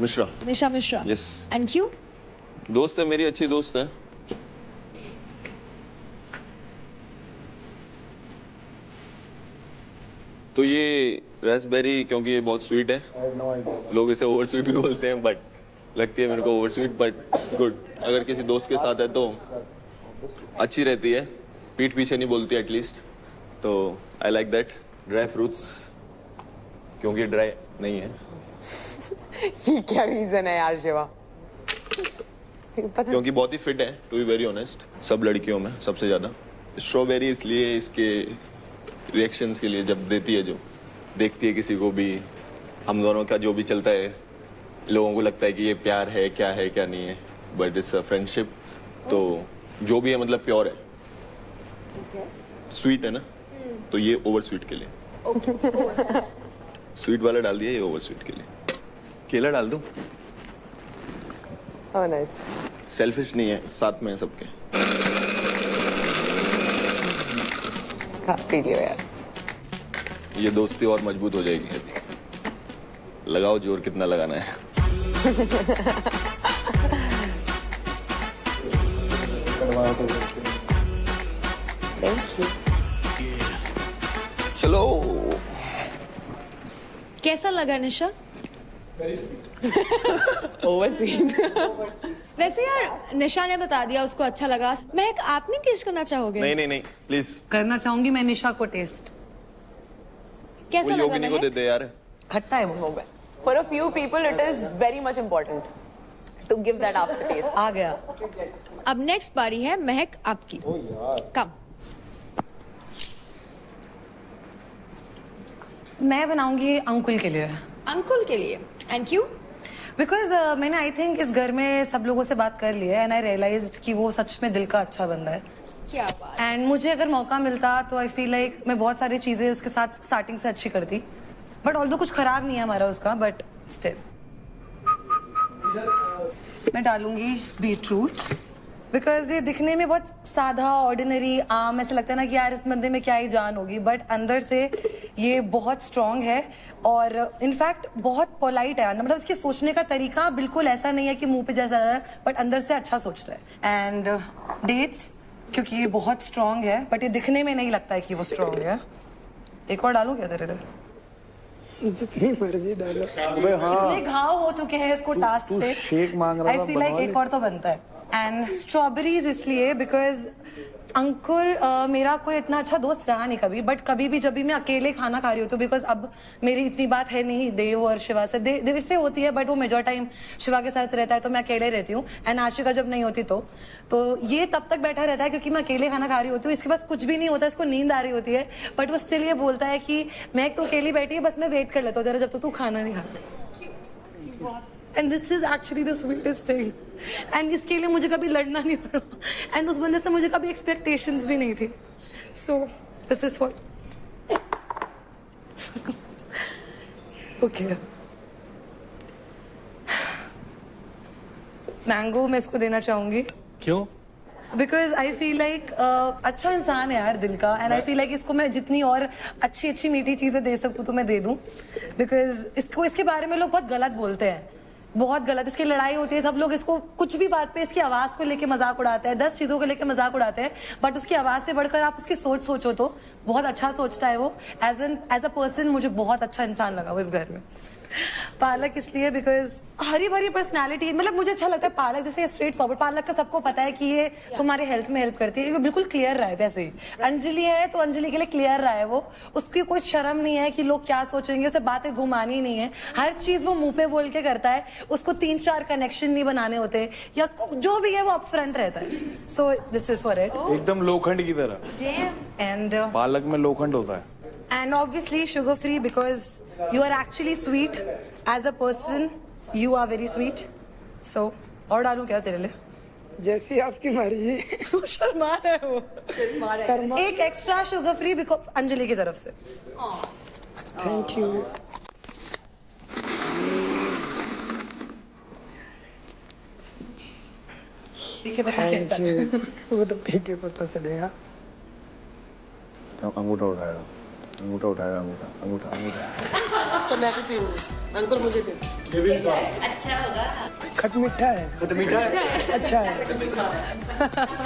मिश्रा। निशा मिश्रा। Yes. And क्यों? दोस्त है मेरी, अच्छी दोस्त है। तो ये रास्पबेरी, क्योंकि ये बहुत स्वीट है, लोग इसे ओवर स्वीट भी बोलते हैं, बट लगती है मेरे को over sweet, but it's good. अगर किसी दोस्त के साथ है तो अच्छी रहती है। पीठ पीछे नहीं बोलती एटलीस्ट, तो I like that. Dry fruits क्योंकि ड्राई नहीं है। ये क्या रीजन है यार शिवा? क्योंकि बहुत ही फिट है, टू बी वेरी ऑनेस्ट, सब लड़कियों में सबसे ज्यादा। स्ट्रॉबेरी इसलिए इसके रिएक्शंस के लिए, जब देती है, जो देखती है किसी को भी, हम दोनों का जो भी चलता है, लोगों को लगता है कि ये प्यार है क्या नहीं है, बट इट्स अ फ्रेंडशिप। तो जो भी है मतलब प्योर है। स्वीट है ना, तो ये ओवर स्वीट के लिए। स्वीट वाला डाल दिया, ये ओवर स्वीट के लिए। केला डाल दूं? Oh, nice. सेल्फिश नहीं है, साथ में है सबके। पी लियो यार। ये दोस्ती और मजबूत हो जाएगी अभी। लगाओ जोर, कितना लगाना है। Thank you. चलो। कैसा लगा निशा? Over sweet. वैसे यार निशा ने बता दिया उसको अच्छा लगा। महक, आप नहीं टेस्ट करना चाहोगे? नहीं प्लीज। करना चाहूंगी मैं निशा को टेस्ट। कैसा लगा योगिनी को दे दे यार। खट्टा है वो। For a few people, it is very much important to give that aftertaste. आ गया। अब नेक्स्ट बारी है महक आपकी। कम। मैं बनाऊंगी अंकुल के लिए। अंकुल के लिए? एंड क्यों? बिकॉज मैंने आई थिंक इस घर में सब लोगों से बात कर ली है, एंड आई रियलाइज्ड कि वो सच में दिल का अच्छा बंदा है। क्या बात। एंड मुझे अगर मौका मिलता तो आई फील लाइक मैं बहुत सारी चीजें उसके साथ स्टार्टिंग से अच्छी करती, बट ऑल्दो कुछ खराब नहीं है हमारा उसका, बट स्टिल मैं डालूंगी बीटरूट, बिकॉज ये दिखने में बहुत सादा ऑर्डिनरी आम ऐसा लगता है ना कि यार इस बंदे में क्या ही जान होगी, बट अंदर से ये बहुत स्ट्रांग है और इनफैक्ट बहुत पोलाइट है। मतलब इसके सोचने का तरीका बिल्कुल ऐसा नहीं है कि मुंह पे जैसा है, बट अंदर से अच्छा सोचता है। एंड डेट्स, क्योंकि ये बहुत स्ट्रांग है, बट ये दिखने में नहीं लगता है कि वो स्ट्रांग है। एक और डालूं क्या तेरे लिए? जितनी मर्जी डालो। इतने घाव हो चुके हैं इसको टास्क से। शेक मांग रहा था, आई फील लाइक एक और तो बनता है। एंड स्ट्रॉबेरीज इसलिए बिकॉज अंकुल मेरा कोई इतना अच्छा दोस्त रहा नहीं कभी, बट कभी भी जब भी मैं अकेले खाना खा रही होती हूँ, बिकॉज अब मेरी इतनी बात है नहीं देव और शिवा से, देव से होती है बट वो मेजर टाइम शिवा के साथ रहता है, तो मैं अकेले रहती हूँ। एंड आशिका जब नहीं होती तो ये तब तक बैठा रहता है क्योंकि मैं अकेले खाना खा रही होती हूँ, इसके पास कुछ भी नहीं होता, इसको नींद आ रही होती है, बट वो स्टिल ये बोलता है कि मैं तो अकेली बैठी है, बस मैं वेट कर लेता हूँ जरा जब तक तू खाना नहीं खाता। And this is actually the sweetest thing. And इसके लिए मुझे कभी लड़ना नहीं पड़ा, and उस बंदे से मुझे कभी expectations भी नहीं थी. So this is what. Okay. Mango मैं इसको देना चाहूंगी। क्यों? बिकॉज आई फील लाइक अच्छा इंसान है यार दिल का, एंड आई फील लाइक इसको मैं जितनी और अच्छी अच्छी मीठी चीजें दे सकूँ तो मैं दे दूँ, बिकॉज इसको इसके बारे में लोग बहुत गलत बोलते हैं, बहुत गलत। इसकी लड़ाई होती है, सब लोग इसको कुछ भी बात पे इसकी आवाज को लेके मजाक उड़ाते हैं, 10 चीजों को लेके मजाक उड़ाते हैं, बट उसकी आवाज से बढ़कर आप उसकी सोच सोचो तो बहुत अच्छा सोचता है वो। एज अ पर्सन मुझे बहुत अच्छा इंसान लगा वो इस घर में। पालक इसलिए बिकॉज हरी भरी पर्सनालिटी, मतलब मुझे अच्छा लगता है पालक, जैसे स्ट्रेट फॉरवर्ड। पालक का सबको पता है कि ये तुम्हारे हेल्थ में हेल्प करती है, ये बिल्कुल क्लियर रहा है। वैसे ही अंजलि है तो अंजलि के लिए क्लियर रहा है वो, उसकी कोई शर्म नहीं है कि लोग क्या सोचेंगे, उसे बातें घुमानी नहीं है, हर चीज वो मुंह पे बोल के करता है, उसको 3-4 कनेक्शन नहीं बनाने होते, या उसको जो भी है वो अपफ्रंट रहता है। So this is for it. एकदम लोखंड की तरह। एंड पालक में लोखंड होता है। And obviously sugar free, because you are actually sweet as a person, you are very sweet. So और डालूं क्या तेरे लिए? जैसी आपकी मर्जी। शर्मा है वो। एक extra sugar free because Anjali की तरफ से। Thank you. Thank you. वो तो पी के पता चलेगा। अंगूठा उठाएगा, अंगूठा उठाएगा, अंगूठा अंगूठा अंगूठा। तो मैं भी पीऊंगी। अंकुर मुझे दे। अच्छा होगा। खट मीठा है। खट मीठा है। अच्छा है।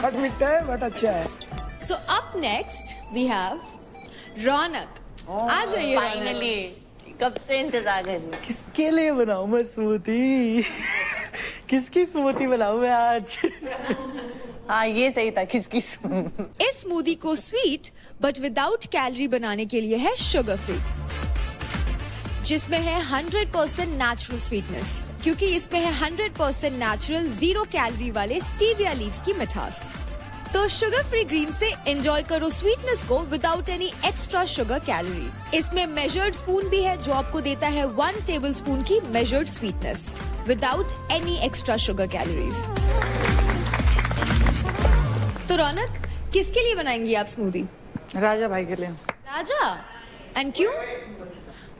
खट मीठा है बट अच्छा है। So up next we have रौनक। आ जाइए फाइनली, कब से इंतजार कर रही। किसके लिए बनाऊं मैं स्मूथी? किसकी स्मूथी बनाऊं मैं आज? हाँ ये सही था, किस इस स्मूदी को स्वीट बट विदाउट कैलोरी बनाने के लिए है शुगर फ्री, जिसमें है 100% नेचुरल स्वीटनेस, क्योंकि इसमें है 100% नेचुरल 0 कैलोरी वाले स्टीविया लीव्स की मिठास। तो शुगर फ्री ग्रीन से एंजॉय करो स्वीटनेस को without any extra sugar calorie. इसमें मेजर्ड स्पून भी है जो आपको देता है 1 टेबलस्पून की measured sweetness without any extra sugar calories. तो रौनक, किसके लिए बनाएंगी आप स्मूदी? राजा भाई के लिए। राजा? एंड क्यों?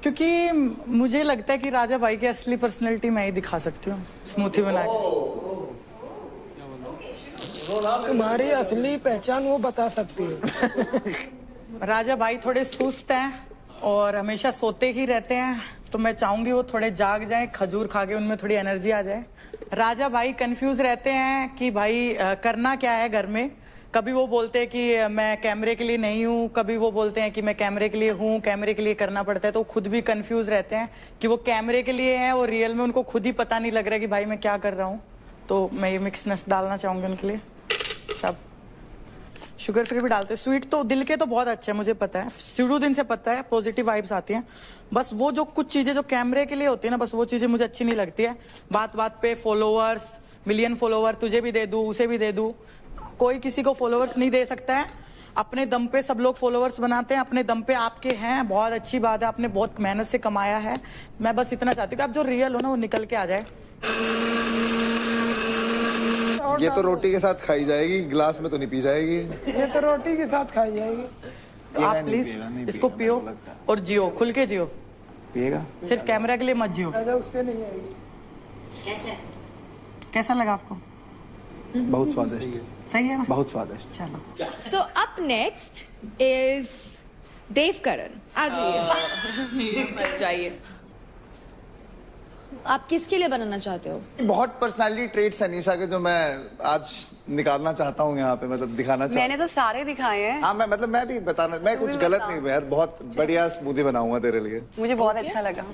क्योंकि मुझे लगता है कि राजा भाई की असली पर्सनैलिटी मैं ही दिखा सकती हूँ स्मूथी बना के। तुम्हारी असली पहचान वो बता सकती है। राजा भाई थोड़े सुस्त हैं और हमेशा सोते ही रहते हैं, तो मैं चाहूंगी वो थोड़े जाग जाएं, खजूर खा के उनमें थोड़ी एनर्जी आ जाए। राजा भाई कंफ्यूज रहते हैं कि भाई करना क्या है घर में। कभी वो बोलते हैं कि मैं कैमरे के लिए नहीं हूँ, कभी वो बोलते हैं कि मैं कैमरे के लिए हूँ, कैमरे के लिए करना पड़ता है। तो खुद भी कंफ्यूज रहते हैं कि वो कैमरे के लिए हैं और रियल में उनको खुद ही पता नहीं लग रहा है कि भाई मैं क्या कर रहा हूँ। तो मैं ये मिक्सनेस डालना चाहूंगी उनके लिए। सब शुगर फ्री भी डालते हैं। स्वीट तो दिल के तो बहुत अच्छे हैं, मुझे पता है, शुरू दिन से पता है, पॉजिटिव वाइब्स आती हैं। बस वो जो कुछ चीजें जो कैमरे के लिए होती है ना, बस वो चीजें मुझे अच्छी नहीं लगती है। बात बात पे फॉलोअर्स, मिलियन फॉलोअर तुझे भी दे दूं, उसे भी दे दूं। कोई किसी को फॉलोअर्स नहीं दे सकता है। अपने दम पे सब लोग फॉलोअर्स बनाते हैं, अपने दम पे आपके हैं, बहुत अच्छी बात है, आपने बहुत मेहनत से कमाया है। मैं बस इतना चाहती हूँ कि आप जो रियल हो ना वो निकल के आ जाए। ये तो रोटी के साथ खाई जाएगी, गिलास में तो नहीं पी जाएगी। ये तो रोटी के साथ खाई जाएगी। आप प्लीज इसको पियो और जियो, खुल के जियो। पिएगा? सिर्फ कैमरा के लिए मत जियो। उससे नहीं आएगी। कैसा लगा आपको? बहुत स्वादिष्ट। सही है ना? बहुत स्वादिष्ट। चलो। So up next is Devkaran. आ जाइए। चाहिए। आप किसके लिए बनाना चाहते हो? बहुत पर्सनालिटी ट्रेट्स है निशा के जो मैं आज निकालना चाहता हूँ यहाँ पे, मतलब दिखाना चाहता हूँ। मैंने तो सारे दिखाए हैं। हाँ, मैं भी बताना, मैं कुछ गलत नहीं हूँ यार, बहुत बढ़िया स्मूदी बनाऊंगा तेरे लिए। मुझे बहुत अच्छा लगा।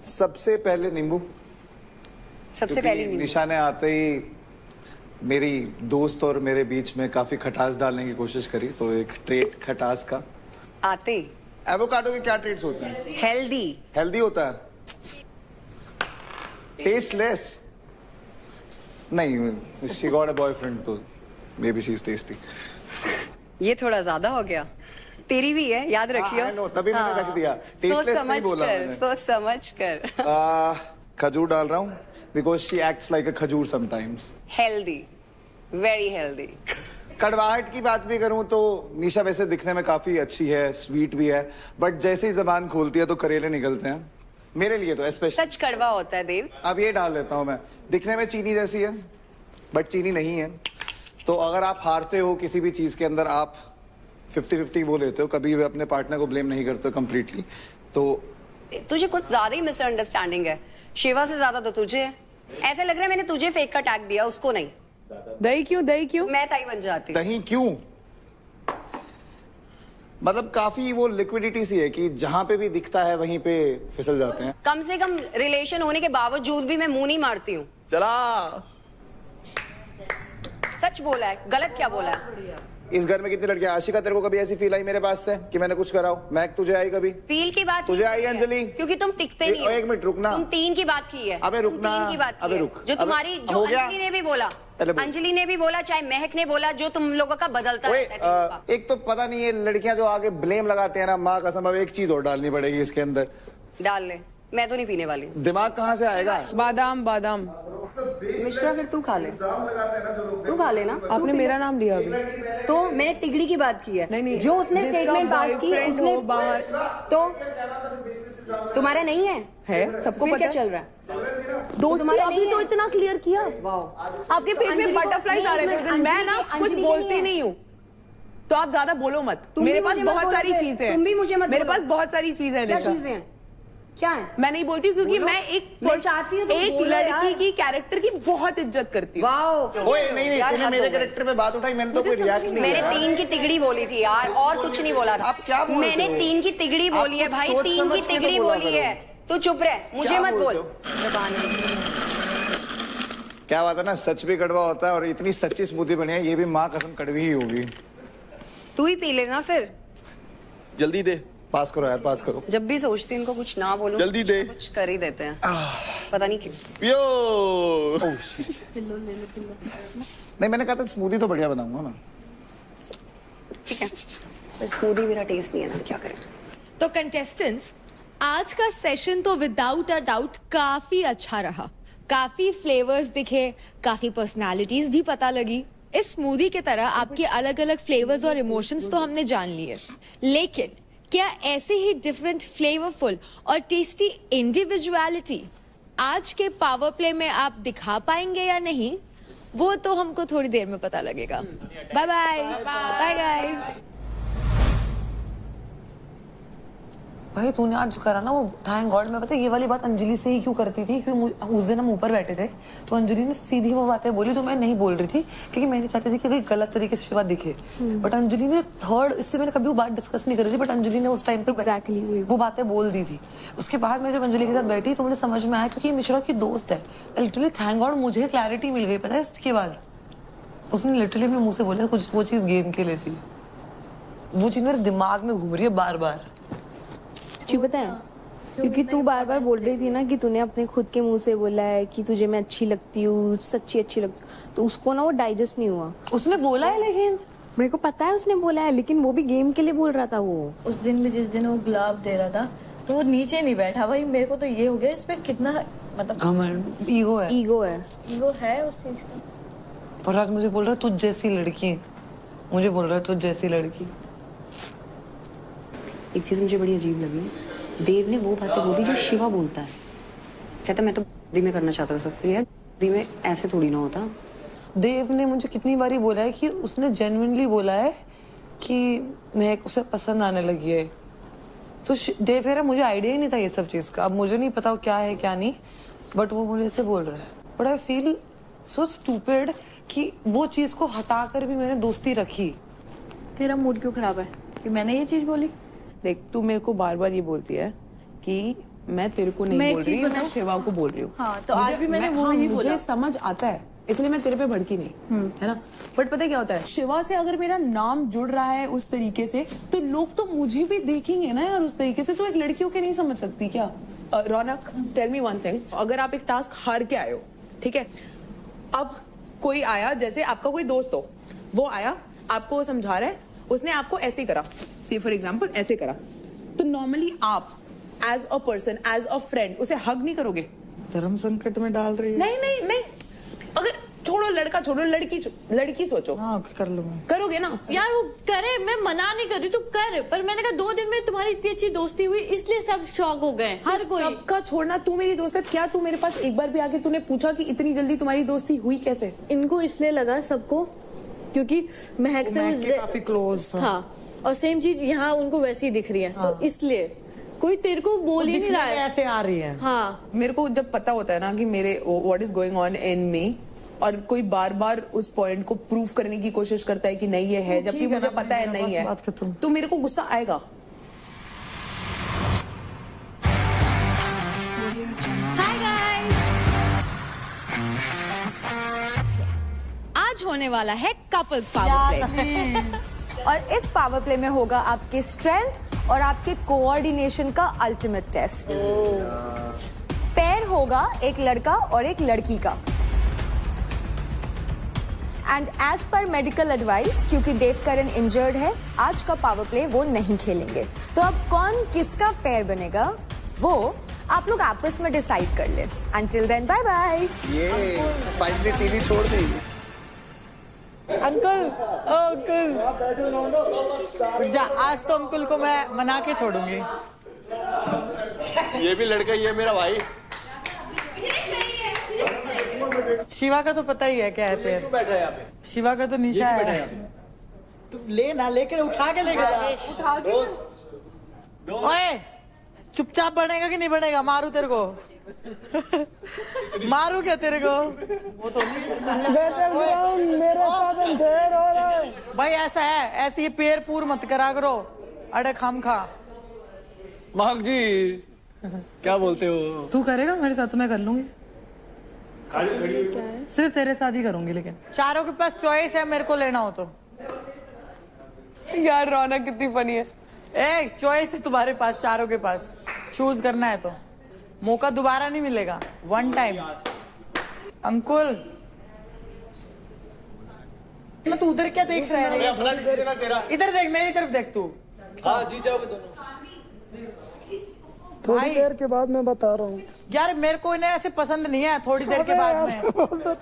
सबसे पहले नींबू। सबसे पहले नींबू। निशा ने आते ही मेरी दोस्त और मेरे बीच में काफी खटास डालने की कोशिश करी, तो एक ट्रेट खटास का। आते एवोकाडो के क्या ट्रेट्स होते हैं? हेल्दी। हेल्दी होता है, टेस्टलेस नहीं। शी गॉट अ बॉयफ्रेंड, तो may be she is tasty. ये थोड़ा ज्यादा हो गया। तेरी भी है, याद रखियो। तभी मैंने रख दिया। टेस्टलेस नहीं बोला मैंने। सोच समझ कर। खजूर डाल रहा हूँ बिकॉज शी एक्ट्स लाइक अ खजूर समटाइम्स। Healthy, very healthy. कड़वाहट की बात भी करूं तो निशा वैसे दिखने में काफी अच्छी है, स्वीट भी है, बट जैसे ही जबान खोलती है तो करेले निकलते हैं मेरे लिए तो स्पेशल। सच कड़वा होता है देव। अब ये डाल देता हूं मैं। दिखने में चीनी जैसी है बट चीनी नहीं है। तो अगर आप हारते हो किसी भी चीज के अंदर, आप 50-50 वो लेते हो, कभी भी अपने पार्टनर को ब्लेम नहीं करते हो कंप्लीटली। तो तुझे कुछ ज्यादा ही मिसअंडरस्टैंडिंग है। शिवा से ज्यादा तो तुझे है। ऐसे लग रहा है मैंने तुझे फेक का टैग दिया, उसको नहीं। दही क्यों? दही क्यों? मैं ताई बन जाती। दही क्यों? मतलब काफी वो लिक्विडिटी सी है कि जहां पे भी दिखता है वहीं पे फिसल जाते हैं। कम से कम रिलेशन होने के बावजूद भी मैं मुंह नहीं मारती हूँ। चला। सच बोला है, गलत क्या बोला है? इस घर में कितनी लड़कियां? आशिका, तेरे को कभी ऐसी फील आई मेरे पास से कि मैंने कुछ करा हो? महक, तुझे आई कभी फील की बात? तुझे आई अंजलि? क्योंकि तुम टिकते नहीं हो। एक मिनट रुकना। तुम 3 की बात की है। अबे रुकना। 3 की बात की अबे है। रुक। जो तुम्हारी, जो अंजलि ने भी बोला, अंजलि ने भी बोला, चाहे महक ने बोला, जो तुम लोगों का बदलता रहता है। एक तो पता नहीं है लड़कियां जो आगे ब्लेम लगाते हैं ना, माँ कसम। अब एक चीज और डालनी पड़ेगी इसके अंदर। डाल ले, मैं तो नहीं पीने वाली। दिमाग कहाँ से आएगा? बादाम बादाम। मिश्रा फिर तू खा ले। तू खा लेना। आपने मेरा नाम लिया अभी। तो मैंने तिगड़ी की बात की है। नहीं, जो उसने स्टेटमेंट पास की उसने बाहर। तो तुम्हारा नहीं है? है, सबको फिर पता क्या चल रहा है? दोस्ती अभी तो इतना क्लियर किया। आपके पेट में बटरफ्लाईज आ रहे थे उस दिन। मैं ना कुछ बोलती नहीं हूँ, तो आप ज्यादा बोलो मत। मेरे पास बहुत सारी चीजें हैं। तुम भी मुझे मत। मेरे पास बहुत सारी चीजें हैं। क्या चीजें हैं? क्या है? मैं नहीं बोलती क्योंकि मैं चाहती हूँ एक लड़की की कैरेक्टर की बहुत इज्जत करती हूँ। ओए नहीं, तूने मेरे कैरेक्टर पे बात उठाई, मैंने तो कोई रिएक्ट नहीं किया। मैंने 3 की तिगड़ी बोली थी यार, और कुछ नहीं बोला था। आप क्या बोल रहे हो? मैंने 3 की तिगड़ी बोली है भाई, 3 की तिगड़ी बोली है। तू चुप रहे, मुझे मत बोल। क्या बात है ना, सच भी कड़वा होता है और इतनी सच्ची स्मूदी बनी है, ये भी माँ कसम कड़वी ही होगी। तू ही पी लेना फिर। जल्दी दे। पास करो यार, पास करो। जब भी सोचती इनको कुछ ना बोलूं, जल्दी दे। कुछ कर ही देते हैं, पता नहीं क्यों। यो नहीं, मैंने कहा था स्मूदी तो बढ़िया बनाऊंगा ना। ठीक है, पर स्मूदी मेरा टेस्ट नहीं है ना, क्या करें। तो कंटेस्टेंट्स, आज का सेशन तो विदाउट अ डाउट काफी अच्छा रहा। काफी फ्लेवर्स दिखे, काफी पर्सनालिटीज भी पता लगी। इस स्मूदी की तरह आपके अलग अलग फ्लेवर्स और इमोशंस तो हमने जान लिए, लेकिन क्या ऐसे ही डिफरेंट, फ्लेवरफुल और टेस्टी इंडिविजुअलिटी आज के पावर प्ले में आप दिखा पाएंगे या नहीं, वो तो हमको थोड़ी देर में पता लगेगा। Bye bye bye guys. भाई तूने आज जो करा ना वो थैंक गॉड। मैं पता है ये वाली बात अंजलि से ही क्यों करती थी, क्योंकि उस दिन हम ऊपर बैठे थे तो अंजलि ने सीधी वो बातें बोली जो मैं नहीं बोल रही थी, क्योंकि मैं नहीं चाहती थी कि कोई गलत तरीके से शिवा दिखे। बट अंजलि ने थर्ड, इससे मैंने कभी वो बात डिस्कस नहीं करी थी, बट अंजलि ने उस टाइम पे एग्जैक्टली वो बातें बोल दी थी। उसके बाद मैं जब अंजलि के साथ बैठी तो मुझे समझ में आया, क्योंकि मिश्रा की दोस्त है। लिटरली थैंक गॉड मुझे क्लैरिटी मिल गई पता है इसके बाद। उसने लिटरली अपने मुंह से बोला कुछ, वो चीज गेम के लिए थी, वो चीज मेरे दिमाग में घूम रही है बार बार। क्यों पता है? क्योंकि तू बार बार बोल रही थी ना कि तूने अपने खुद के मुंह से बोला है कि तुझे मैं अच्छी लगती हूँ, सच्ची अच्छी लगती हूँ, तो उसको ना वो डाइजेस्ट नहीं हुआ। उसने बोला है, लेकिन मेरे को पता है उसने बोला है, लेकिन वो भी गेम के लिए बोल रहा था। वो उस दिन भी जिस दिन वो गुलाब दे रहा था तो वो नीचे नहीं बैठा। भाई मेरे को तो ये हो गया, इसमें कितना मतलब ईगो है, ईगो है, ईगो है उस चीज का। और आज मुझे बोल रहा है तुझ जैसी लड़की, मुझे बोल रहा है तुझ जैसी लड़की। एक चीज मुझे बड़ी अजीब लगी, देव ने वो बातें बोली जो शिवा बोलता है। कहता मैं तो दी में करना चाहता था सब, यार दी में ऐसे थोड़ी ना होता। देव ने मुझे कितनी बारी बोला है कि उसने जेन्युइनली बोला है कि मैं उसे पसंद आने लगी है। तो देव कह रहा मुझे आइडिया ही नहीं था ये सब चीज का, अब मुझे नहीं पता क्या है क्या नहीं, बट वो मुझे से बोल रहा है। But I feel so stupid कि वो चीज को हटाकर भी मैंने दोस्ती रखी। तेरा मूड क्यों खराब है कि मैंने ये चीज बोली? देख तू मेरे को बार बार ये बोलती है कि मैं तेरे को नहीं बोल रही, मैं शिवा को बोल रही हूँ। हाँ, तो आज भी मैंने वो ही बोला। मुझे समझ आता है, इसलिए मैं तेरे पे भड़की नहीं, है ना। बट पता है क्या होता है, शिवा से अगर मेरा नाम जुड़ रहा है उस तरीके से तो लोग तो मुझे भी देखेंगे ना यार उस तरीके से। तो एक लड़कियों के नहीं समझ सकती क्या? रौनक, टेल मी वन थिंग, अगर आप एक टास्क हार के आए हो, ठीक है, अब कोई आया, जैसे आपका कोई दोस्त हो, वो आया आपको वो समझा रहा है, उसने आपको ऐसे करा, सी फॉर एग्जाम्पल ऐसे करा, तो नॉर्मली आप as a person, as a friend उसे हग नहीं करोगे। धर्म संकट में डाल रही है। नहीं नहीं नहीं, अगर छोड़ो लड़का, छोड़ो लड़की सोचो। हाँ कर लो, करोगे ना यार। वो करे, मैं मना नहीं कर रही, तू कर, पर मैंने कहा 2 दिन में तुम्हारी इतनी अच्छी दोस्ती हुई इसलिए सब शौक हो गए। हर कोई सबका छोड़ना, तू मेरी दोस्त है, क्या तू मेरे पास एक बार भी आके तूने पूछा कि इतनी जल्दी तुम्हारी दोस्ती हुई कैसे? इनको इसलिए लगा सबको क्योंकि महक से काफी क्लोज था, और सेम चीज यहाँ उनको वैसी ही दिख रही है। तो इसलिए कोई तेरे को बोल ही नहीं रहा है, ऐसे आ रही है। हाँ, मेरे को जब पता होता है ना कि मेरे what is going on in me, और कोई बार बार उस पॉइंट को प्रूव करने की कोशिश करता है कि नहीं ये है, जबकि मुझे पता है नहीं है, तो मेरे को गुस्सा आएगा। हाय गाइस, आज होने वाला है कपल्स पावर प्ले और इस पावर प्ले में होगा आपके स्ट्रेंथ और आपके कोऑर्डिनेशन का अल्टीमेट टेस्ट। पेयर होगा एक लड़का और एक लड़की का, and as per medical advice, क्योंकि देवकरण इंजर्ड है, आज का पावर प्ले वो नहीं खेलेंगे। तो अब कौन किसका पेयर बनेगा वो आप लोग आपस में डिसाइड कर ले। Until then bye bye. ये फाइनली तीली छोड़ दी। अंकल, अंकल जा, आज तो अंकल को मैं मना के छोड़ूंगी। ये भी लड़का ही है मेरा भाई। शिवा का तो पता ही है क्या है तेरे। बैठा है यहाँ पे, शिवा का तो निशा है। तू ले ना, लेके उठा के लेके जा। उठा के। ओए चुपचाप बढ़ेगा कि नहीं बढ़ेगा? मारू तेरे को। मारू क्या तेरे को? वो तो मेरे साथ अंधेर हो रहा है। भाई ऐसा है, ऐसे ही पैर पूर मत करा करो, अड़े खाम खा। महक जी क्या बोलते हो? तू करेगा मेरे साथ तो मैं कर लूंगी। सिर्फ तेरे साथ ही करूंगी, लेकिन चारों के पास चॉइस है, मेरे को लेना हो तो। यार रौनक कितनी फनी है। एक चॉइस है तुम्हारे पास, चारों के पास चूज करना है तो मौका दोबारा नहीं मिलेगा, वन टाइम। अंकुल तू उधर क्या देख रहा है? इधर देख, मेरी तरफ देख तू। हाँ जीत जाओगे दोनों। थोड़ी देर के बाद मैं बता रहा हूँ यार, मेरे को इन्हें ऐसे पसंद नहीं है। थोड़ी देर के बाद में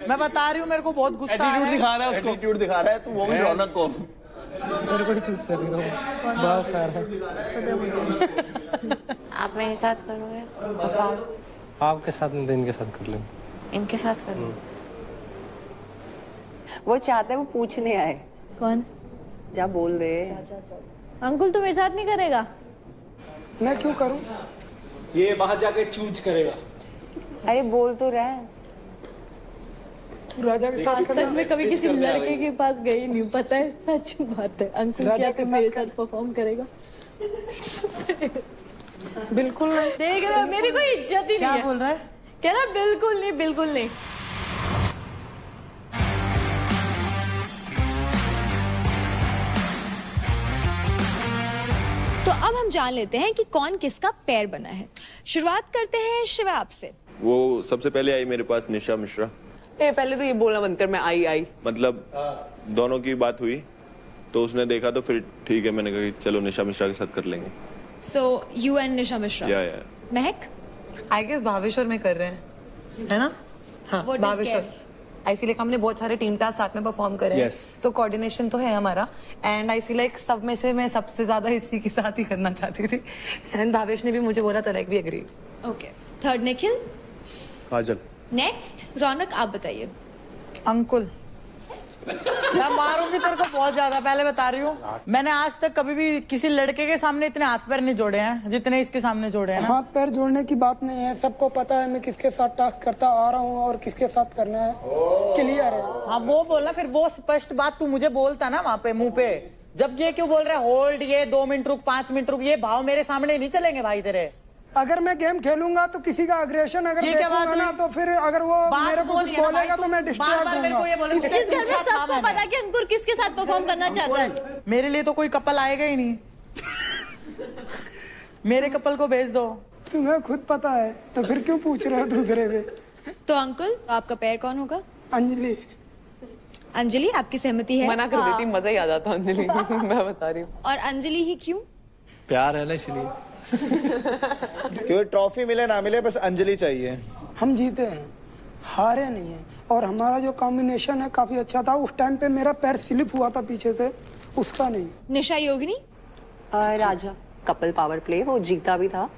मैं बता रही हूँ, मेरे को बहुत गुस्सा है। एटीट्यूड दिखा रहा है उसको, एटीट्यूड दिखा रहा है तू, वो भी रौनक को। तेरे को ही चूज कर रही हूँ। बहुत खैर है। आप मेरे साथ करोगे? आपके साथ नहीं, इनके साथ कर लें। इनके साथ करो। वो चाहता है, वो पूछने आए। कौन? जा बोल दे। अंकुल तू मेरे साथ नहीं करेगा? मैं क्यों करूं? ये बाहर जाके चूज करेगा। अरे बोल तो रहा है। तू राजा के साथ सच में कभी किसी लड़के के पास गई नहीं, पता है, सच बात है। अंकुल क्या तू मेरे साथ परफॉर्म करेगा? बिल्कुल नहीं। देख रहा, मेरी कोई इज्जत ही नहीं है। क्या बोल रहा है? कह रहा बिल्कुल नहीं, बिल्कुल नहीं। तो अब हम जान लेते हैं कि कौन किसका पैर बना है। शुरुआत करते हैं शिवा आपसे। वो सबसे पहले आई मेरे पास निशा मिश्रा। पहले तो ये बोलना बंद कर, मैं आई। मतलब दोनों की बात हुई तो उसने देखा तो फिर ठीक है, मैंने कहा कि चलो निशा मिश्रा के साथ कर लेंगे। So you and Nisha Mishra. या महक? आई गेस भावेश्वर में कर रहे हैं, है ना? हाँ, What is Bhaveshwar. guess? I feel like हमने बहुत सारे टीम टास्क साथ में परफॉर्म करे हैं, तो कोऑर्डिनेशन तो है हमारा। एंड आई फील लाइक सब में से मैं सबसे ज्यादा इसी के साथ ही करना चाहती थी। एंड भावेश ने भी मुझे बोला था, like we agree. Okay, third Nikhil. Kajal. Next Raunak, आप बताइए। अंकुल मैं मारूंगी तेरे को बहुत ज्यादा, पहले बता रही हूँ। मैंने आज तक कभी भी किसी लड़के के सामने इतने हाथ पैर नहीं जोड़े हैं जितने इसके सामने जोड़े हैं। हाथ पैर जोड़ने की बात नहीं है, सबको पता है मैं किसके साथ टास्क करता आ रहा हूँ और किसके साथ करना है, क्लियर है। हाँ वो बोलना, फिर वो स्पष्ट बात तू मुझे बोलता ना वहाँ पे मुंह पे। जब ये क्यों बोल रहा है होल्ड, ये 2 मिनट रुक, 5 मिनट रुक, ये भाव मेरे सामने नहीं चलेंगे भाई तेरे। अगर मैं गेम खेलूंगा तो किसी का अग्रेशन अगर देखूंगा ना, तो फिर अगर वो मेरे को कुछ बोलेगा तो मैं डिस्ट्रैक्ट होऊंगा। इस घर में सबको पता है कि अंकुर किसके साथ परफॉर्म करना चाहता है। मेरे लिए तो कोई कपल आएगा ही नहीं। मेरे कपल को भेज दो। तुम्हें खुद पता है तो फिर क्यों पूछ रहे हो दूसरे पे? तो अंकुल आपका पैर कौन होगा? अंजलि। अंजलि, आपकी सहमति है? मना कर देती, मजा ही आ जाता अंजलि। मैं बता रही हूँ। और अंजलि ही क्यों? प्यार है ना इसलिए। क्योंकि ट्रॉफी मिले ना मिले, बस अंजलि चाहिए। हम जीते हैं, हारे नहीं है। और हमारा जो कॉम्बिनेशन है काफी अच्छा था। उस टाइम पे मेरा पैर स्लिप हुआ था पीछे से, उसका नहीं। निशा योगिनी? राजा कपल पावर प्ले, वो जीता भी था।